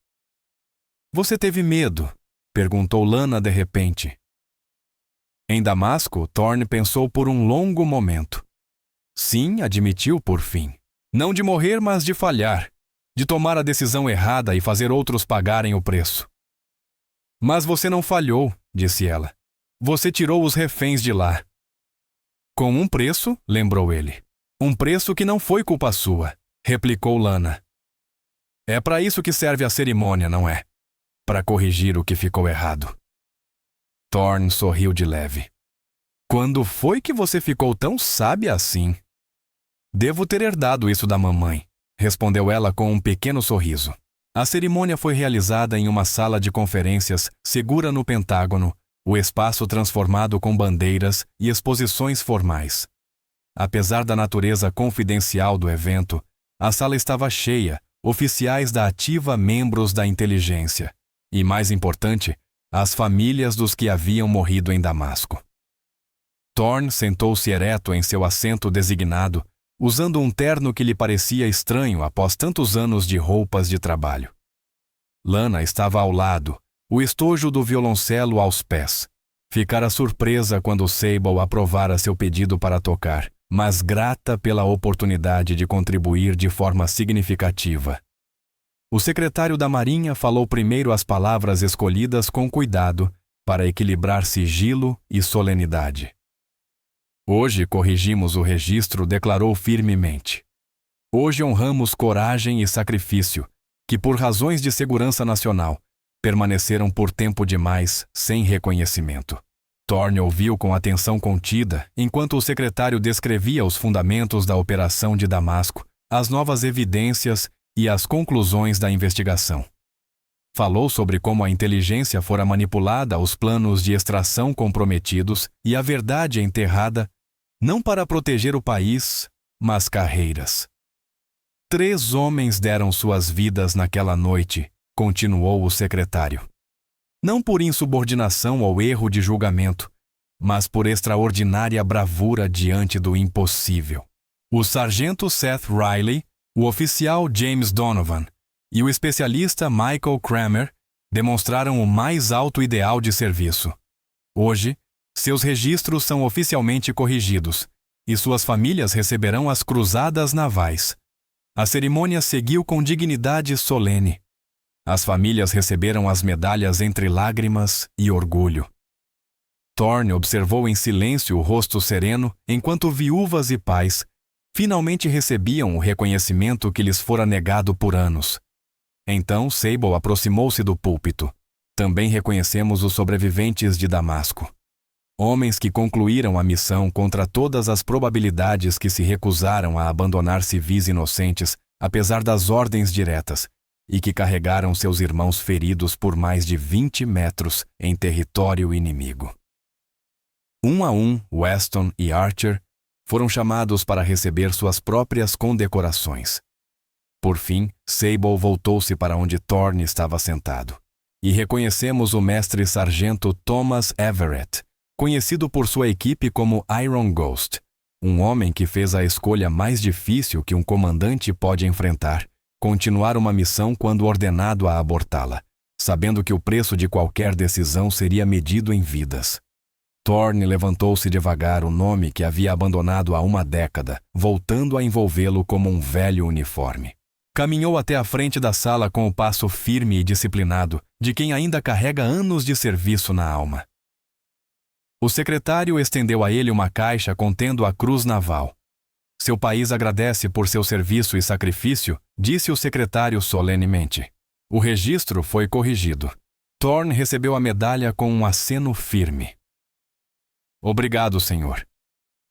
Você teve medo? Perguntou Lana de repente. Em Damasco, Thorne pensou por um longo momento. Sim, admitiu por fim. Não de morrer, mas de falhar. De tomar a decisão errada e fazer outros pagarem o preço. Mas você não falhou, disse ela. Você tirou os reféns de lá. Com um preço, lembrou ele. Um preço que não foi culpa sua, replicou Lana. É para isso que serve a cerimônia, não é? Para corrigir o que ficou errado. Thorne sorriu de leve. Quando foi que você ficou tão sábia assim? Devo ter herdado isso da mamãe, respondeu ela com um pequeno sorriso. A cerimônia foi realizada em uma sala de conferências segura no Pentágono, o espaço transformado com bandeiras e exposições formais. Apesar da natureza confidencial do evento, a sala estava cheia, oficiais da ativa, membros da inteligência e, mais importante, as famílias dos que haviam morrido em Damasco. Thorne sentou-se ereto em seu assento designado, usando um terno que lhe parecia estranho após tantos anos de roupas de trabalho. Lana estava ao lado, o estojo do violoncelo aos pés. Ficara surpresa quando Sable aprovara seu pedido para tocar, mas grata pela oportunidade de contribuir de forma significativa. O secretário da Marinha falou primeiro as palavras escolhidas com cuidado para equilibrar sigilo e solenidade. Hoje corrigimos o registro, declarou firmemente. Hoje honramos coragem e sacrifício, que por razões de segurança nacional, permaneceram por tempo demais sem reconhecimento. Thorne ouviu com atenção contida enquanto o secretário descrevia os fundamentos da operação de Damasco, as novas evidências e as conclusões da investigação. Falou sobre como a inteligência fora manipulada aos planos de extração comprometidos e a verdade enterrada, não para proteger o país, mas carreiras. 3 homens deram suas vidas naquela noite, continuou o secretário. Não por insubordinação ou erro de julgamento, mas por extraordinária bravura diante do impossível. O sargento Seth Riley, o oficial James Donovan e o especialista Michael Kramer demonstraram o mais alto ideal de serviço. Hoje, seus registros são oficialmente corrigidos e suas famílias receberão as cruzadas navais. A cerimônia seguiu com dignidade solene. As famílias receberam as medalhas entre lágrimas e orgulho. Thorne observou em silêncio o rosto sereno enquanto viúvas e pais finalmente recebiam o reconhecimento que lhes fora negado por anos. Então Sable aproximou-se do púlpito. Também reconhecemos os sobreviventes de Damasco. Homens que concluíram a missão contra todas as probabilidades, que se recusaram a abandonar civis inocentes, apesar das ordens diretas, e que carregaram seus irmãos feridos por mais de 20 metros em território inimigo. Um a um, Weston e Archer foram chamados para receber suas próprias condecorações. Por fim, Sable voltou-se para onde Thorne estava sentado. E reconhecemos o mestre-sargento Thomas Everett, conhecido por sua equipe como Iron Ghost, um homem que fez a escolha mais difícil que um comandante pode enfrentar: continuar uma missão quando ordenado a abortá-la, sabendo que o preço de qualquer decisão seria medido em vidas. Thorne levantou-se devagar, o nome que havia abandonado há uma década, voltando a envolvê-lo como um velho uniforme. Caminhou até a frente da sala com o passo firme e disciplinado de quem ainda carrega anos de serviço na alma. O secretário estendeu a ele uma caixa contendo a Cruz Naval. Seu país agradece por seu serviço e sacrifício, disse o secretário solenemente. O registro foi corrigido. Thorne recebeu a medalha com um aceno firme. Obrigado, senhor.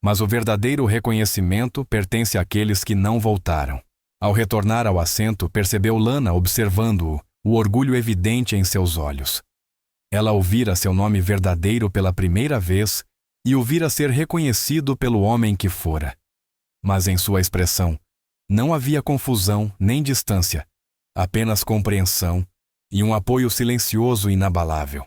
Mas o verdadeiro reconhecimento pertence àqueles que não voltaram. Ao retornar ao assento, percebeu Lana observando-o, o orgulho evidente em seus olhos. Ela ouvira seu nome verdadeiro pela primeira vez e o vira ser reconhecido pelo homem que fora. Mas em sua expressão não havia confusão nem distância, apenas compreensão e um apoio silencioso e inabalável.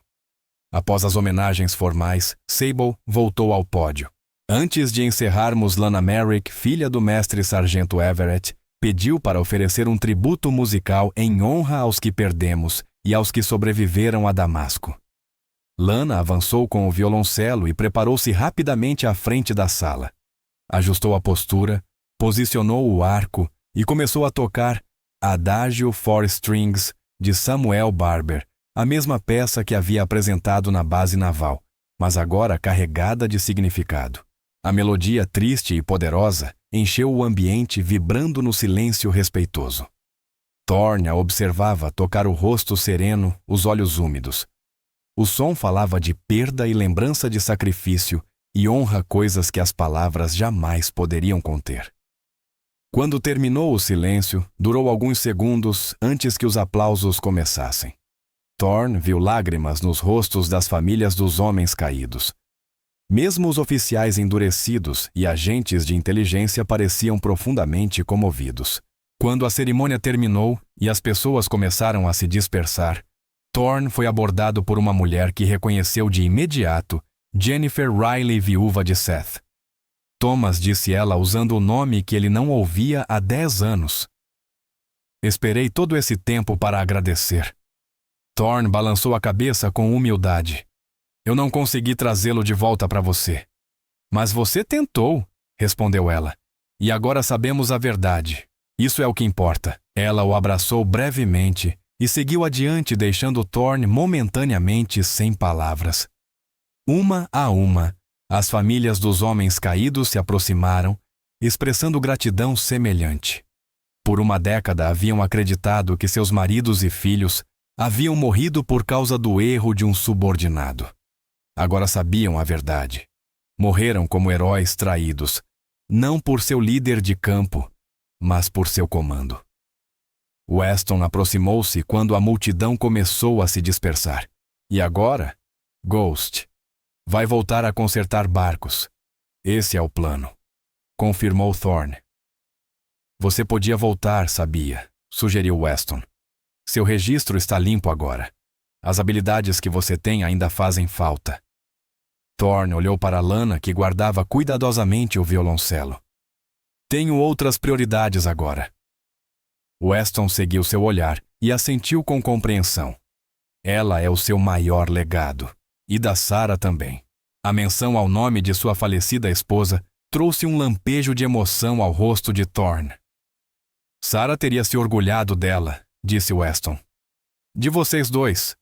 Após as homenagens formais, Sable voltou ao pódio. Antes de encerrarmos, Lana Merrick, filha do mestre-sargento Everett, pediu para oferecer um tributo musical em honra aos que perdemos e aos que sobreviveram a Damasco. Lana avançou com o violoncelo e preparou-se rapidamente à frente da sala. Ajustou a postura, posicionou o arco e começou a tocar Adagio for Strings, de Samuel Barber, a mesma peça que havia apresentado na base naval, mas agora carregada de significado. A melodia triste e poderosa encheu o ambiente, vibrando no silêncio respeitoso. Thorne a observava tocar o rosto sereno, os olhos úmidos. O som falava de perda e lembrança de sacrifício e honra, coisas que as palavras jamais poderiam conter. Quando terminou o silêncio, durou alguns segundos antes que os aplausos começassem. Thorne viu lágrimas nos rostos das famílias dos homens caídos. Mesmo os oficiais endurecidos e agentes de inteligência pareciam profundamente comovidos. Quando a cerimônia terminou e as pessoas começaram a se dispersar, Thorne foi abordado por uma mulher que reconheceu de imediato Jennifer Riley, viúva de Seth. Thomas, disse ela usando o nome que ele não ouvia há 10 anos. Esperei todo esse tempo para agradecer. Thorne balançou a cabeça com humildade. Eu não consegui trazê-lo de volta para você. Mas você tentou, respondeu ela. E agora sabemos a verdade. Isso é o que importa. Ela o abraçou brevemente e seguiu adiante, deixando Thorne momentaneamente sem palavras. Uma a uma, as famílias dos homens caídos se aproximaram, expressando gratidão semelhante. Por uma década haviam acreditado que seus maridos e filhos haviam morrido por causa do erro de um subordinado. Agora sabiam a verdade. Morreram como heróis traídos, não por seu líder de campo, mas por seu comando. Weston aproximou-se quando a multidão começou a se dispersar. E agora, Ghost vai voltar a consertar barcos. Esse é o plano, confirmou Thorne. Você podia voltar, sabia, sugeriu Weston. Seu registro está limpo agora. As habilidades que você tem ainda fazem falta. Thorne olhou para Lana, que guardava cuidadosamente o violoncelo. Tenho outras prioridades agora. Weston seguiu seu olhar e assentiu com compreensão. Ela é o seu maior legado. E da Sarah também. A menção ao nome de sua falecida esposa trouxe um lampejo de emoção ao rosto de Thorne. Sarah teria se orgulhado dela, disse Weston. De vocês dois.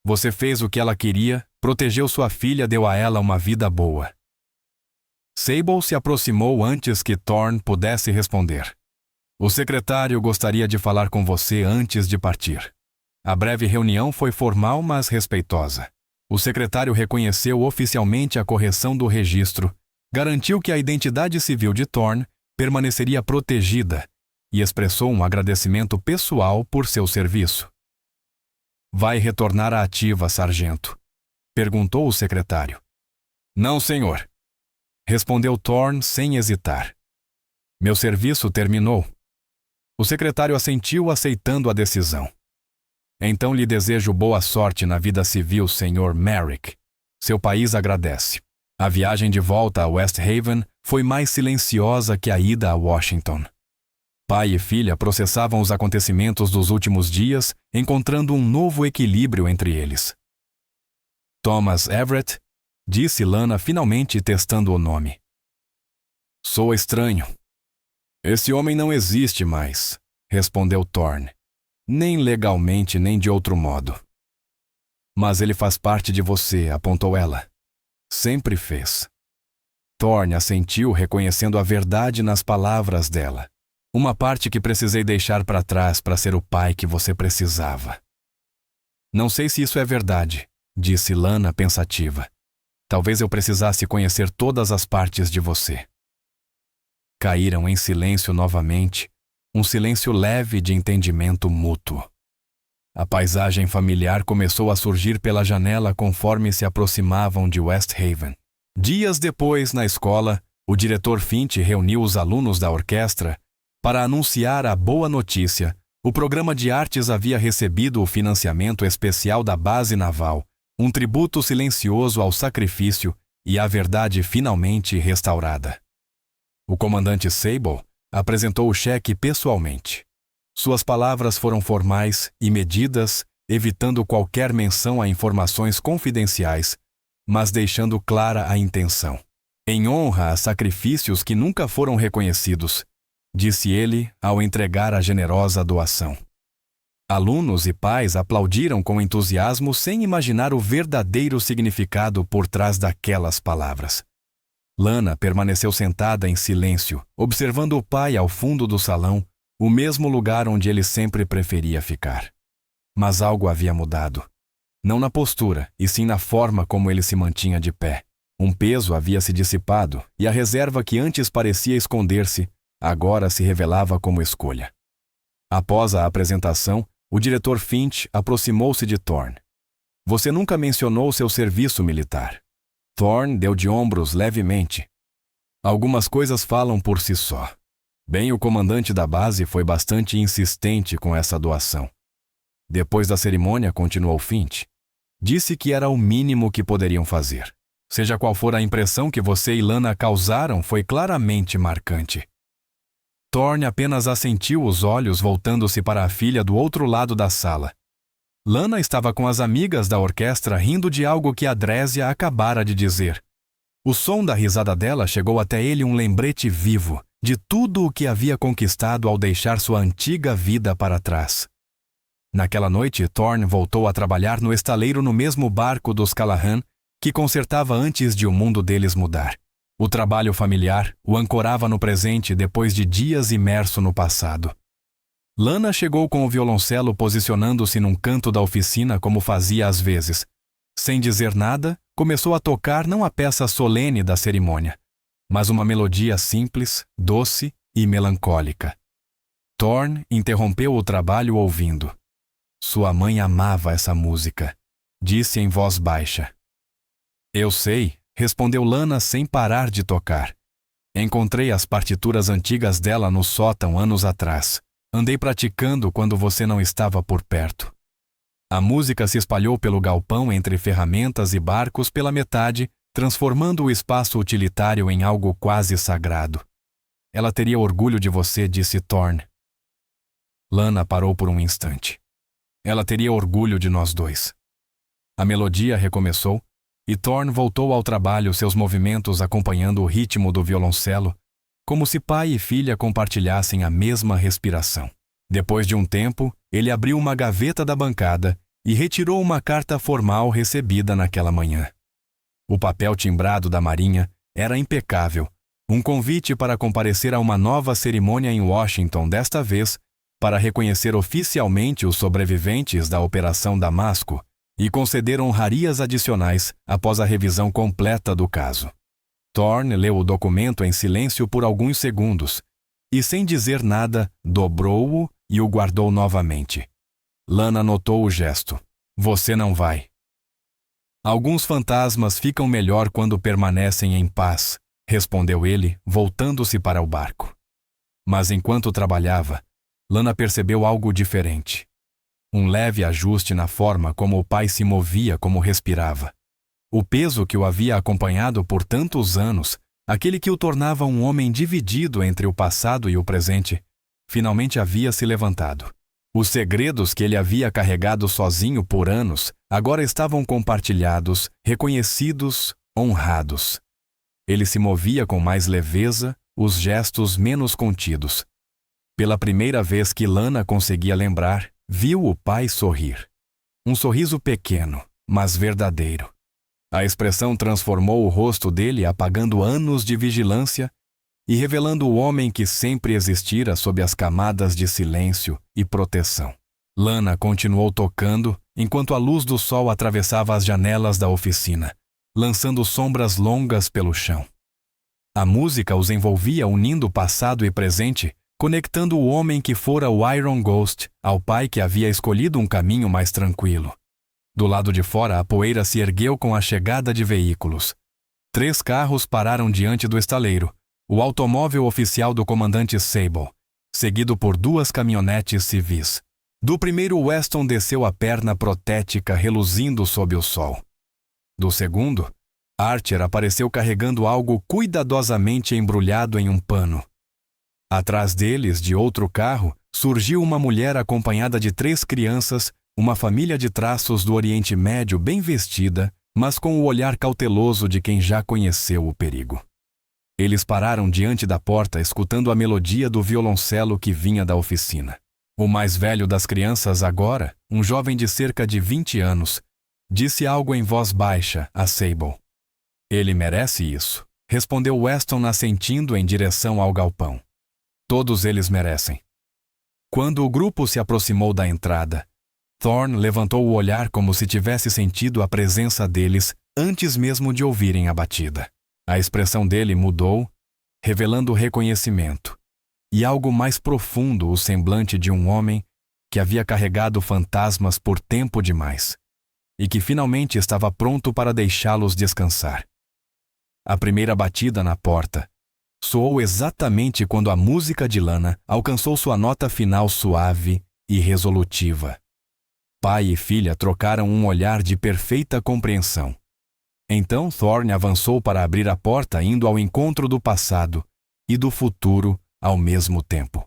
Você fez o que ela queria, protegeu sua filha, deu a ela uma vida boa. Sable se aproximou antes que Thorne pudesse responder. O secretário gostaria de falar com você antes de partir. A breve reunião foi formal, mas respeitosa. O secretário reconheceu oficialmente a correção do registro, garantiu que a identidade civil de Thorne permaneceria protegida e expressou um agradecimento pessoal por seu serviço. Vai retornar à ativa, sargento? Perguntou o secretário. Não, senhor. Respondeu Thorne sem hesitar. Meu serviço terminou. O secretário assentiu, aceitando a decisão. Então lhe desejo boa sorte na vida civil, Sr. Merrick. Seu país agradece. A viagem de volta a West Haven foi mais silenciosa que a ida a Washington. Pai e filha processavam os acontecimentos dos últimos dias, encontrando um novo equilíbrio entre eles. Thomas Everett, disse Lana finalmente testando o nome. Sou estranho. Esse homem não existe mais, respondeu Thorne. Nem legalmente, nem de outro modo. Mas ele faz parte de você, apontou ela. Sempre fez. Thorne assentiu, reconhecendo a verdade nas palavras dela. Uma parte que precisei deixar para trás para ser o pai que você precisava. Não sei se isso é verdade, disse Lana pensativa. Talvez eu precisasse conhecer todas as partes de você. Caíram em silêncio novamente, um silêncio leve de entendimento mútuo. A paisagem familiar começou a surgir pela janela conforme se aproximavam de West Haven. Dias depois, na escola, o diretor Finch reuniu os alunos da orquestra para anunciar a boa notícia. O programa de artes havia recebido o financiamento especial da base naval, um tributo silencioso ao sacrifício e à verdade finalmente restaurada. O comandante Sable apresentou o cheque pessoalmente. Suas palavras foram formais e medidas, evitando qualquer menção a informações confidenciais, mas deixando clara a intenção. Em honra a sacrifícios que nunca foram reconhecidos, disse ele ao entregar a generosa doação. Alunos e pais aplaudiram com entusiasmo sem imaginar o verdadeiro significado por trás daquelas palavras. Lana permaneceu sentada em silêncio, observando o pai ao fundo do salão, o mesmo lugar onde ele sempre preferia ficar. Mas algo havia mudado. Não na postura, e sim na forma como ele se mantinha de pé. Um peso havia se dissipado, e a reserva que antes parecia esconder-se, agora se revelava como escolha. Após a apresentação, o diretor Finch aproximou-se de Thorne. Você nunca mencionou seu serviço militar. Thorne deu de ombros levemente. Algumas coisas falam por si só. Bem, o comandante da base foi bastante insistente com essa doação. Depois da cerimônia, continuou Finch, disse que era o mínimo que poderiam fazer. Seja qual for a impressão que você e Lana causaram, foi claramente marcante. Thorne apenas assentiu os olhos, voltando-se para a filha do outro lado da sala. Lana estava com as amigas da orquestra rindo de algo que a Drésia acabara de dizer. O som da risada dela chegou até ele um lembrete vivo de tudo o que havia conquistado ao deixar sua antiga vida para trás. Naquela noite, Thorne voltou a trabalhar no estaleiro no mesmo barco dos Callahan que consertava antes de o mundo deles mudar. O trabalho familiar o ancorava no presente depois de dias imerso no passado. Lana chegou com o violoncelo posicionando-se num canto da oficina como fazia às vezes. Sem dizer nada, começou a tocar não a peça solene da cerimônia, mas uma melodia simples, doce e melancólica. Thorne interrompeu o trabalho ouvindo. Sua mãe amava essa música, disse em voz baixa. Eu sei, respondeu Lana sem parar de tocar. Encontrei as partituras antigas dela no sótão anos atrás. Andei praticando quando você não estava por perto. A música se espalhou pelo galpão entre ferramentas e barcos pela metade, transformando o espaço utilitário em algo quase sagrado. Ela teria orgulho de você, disse Thorne. Lana parou por um instante. Ela teria orgulho de nós dois. A melodia recomeçou, e Thorne voltou ao trabalho, seus movimentos acompanhando o ritmo do violoncelo, como se pai e filha compartilhassem a mesma respiração. Depois de um tempo, ele abriu uma gaveta da bancada e retirou uma carta formal recebida naquela manhã. O papel timbrado da Marinha era impecável, um convite para comparecer a uma nova cerimônia em Washington, desta vez para reconhecer oficialmente os sobreviventes da Operação Damasco e conceder honrarias adicionais após a revisão completa do caso. Thorne leu o documento em silêncio por alguns segundos e, sem dizer nada, dobrou-o e o guardou novamente. Lana notou o gesto. Você não vai. Alguns fantasmas ficam melhor quando permanecem em paz, respondeu ele, voltando-se para o barco. Mas enquanto trabalhava, Lana percebeu algo diferente. Um leve ajuste na forma como o pai se movia, como respirava. O peso que o havia acompanhado por tantos anos, aquele que o tornava um homem dividido entre o passado e o presente, finalmente havia se levantado. Os segredos que ele havia carregado sozinho por anos agora estavam compartilhados, reconhecidos, honrados. Ele se movia com mais leveza, os gestos menos contidos. Pela primeira vez que Lana conseguia lembrar, viu o pai sorrir. Um sorriso pequeno, mas verdadeiro. A expressão transformou o rosto dele, apagando anos de vigilância e revelando o homem que sempre existira sob as camadas de silêncio e proteção. Lana continuou tocando enquanto a luz do sol atravessava as janelas da oficina, lançando sombras longas pelo chão. A música os envolvia, unindo passado e presente, conectando o homem que fora o Iron Ghost ao pai que havia escolhido um caminho mais tranquilo. Do lado de fora, a poeira se ergueu com a chegada de veículos. 3 carros pararam diante do estaleiro, o automóvel oficial do comandante Sable, seguido por 2 caminhonetes civis. Do primeiro, Weston desceu a perna protética reluzindo sob o sol. Do segundo, Archer apareceu carregando algo cuidadosamente embrulhado em um pano. Atrás deles, de outro carro, surgiu uma mulher acompanhada de 3 crianças, uma família de traços do Oriente Médio bem vestida, mas com o olhar cauteloso de quem já conheceu o perigo. Eles pararam diante da porta, escutando a melodia do violoncelo que vinha da oficina. O mais velho das crianças agora, um jovem de cerca de 20 anos, disse algo em voz baixa a Sable. Ele merece isso, respondeu Weston assentindo em direção ao galpão. Todos eles merecem. Quando o grupo se aproximou da entrada, Thorne levantou o olhar como se tivesse sentido a presença deles antes mesmo de ouvirem a batida. A expressão dele mudou, revelando reconhecimento, e algo mais profundo, o semblante de um homem que havia carregado fantasmas por tempo demais, e que finalmente estava pronto para deixá-los descansar. A primeira batida na porta soou exatamente quando a música de Lana alcançou sua nota final suave e resolutiva. Pai e filha trocaram um olhar de perfeita compreensão. Então Thorne avançou para abrir a porta, indo ao encontro do passado e do futuro ao mesmo tempo.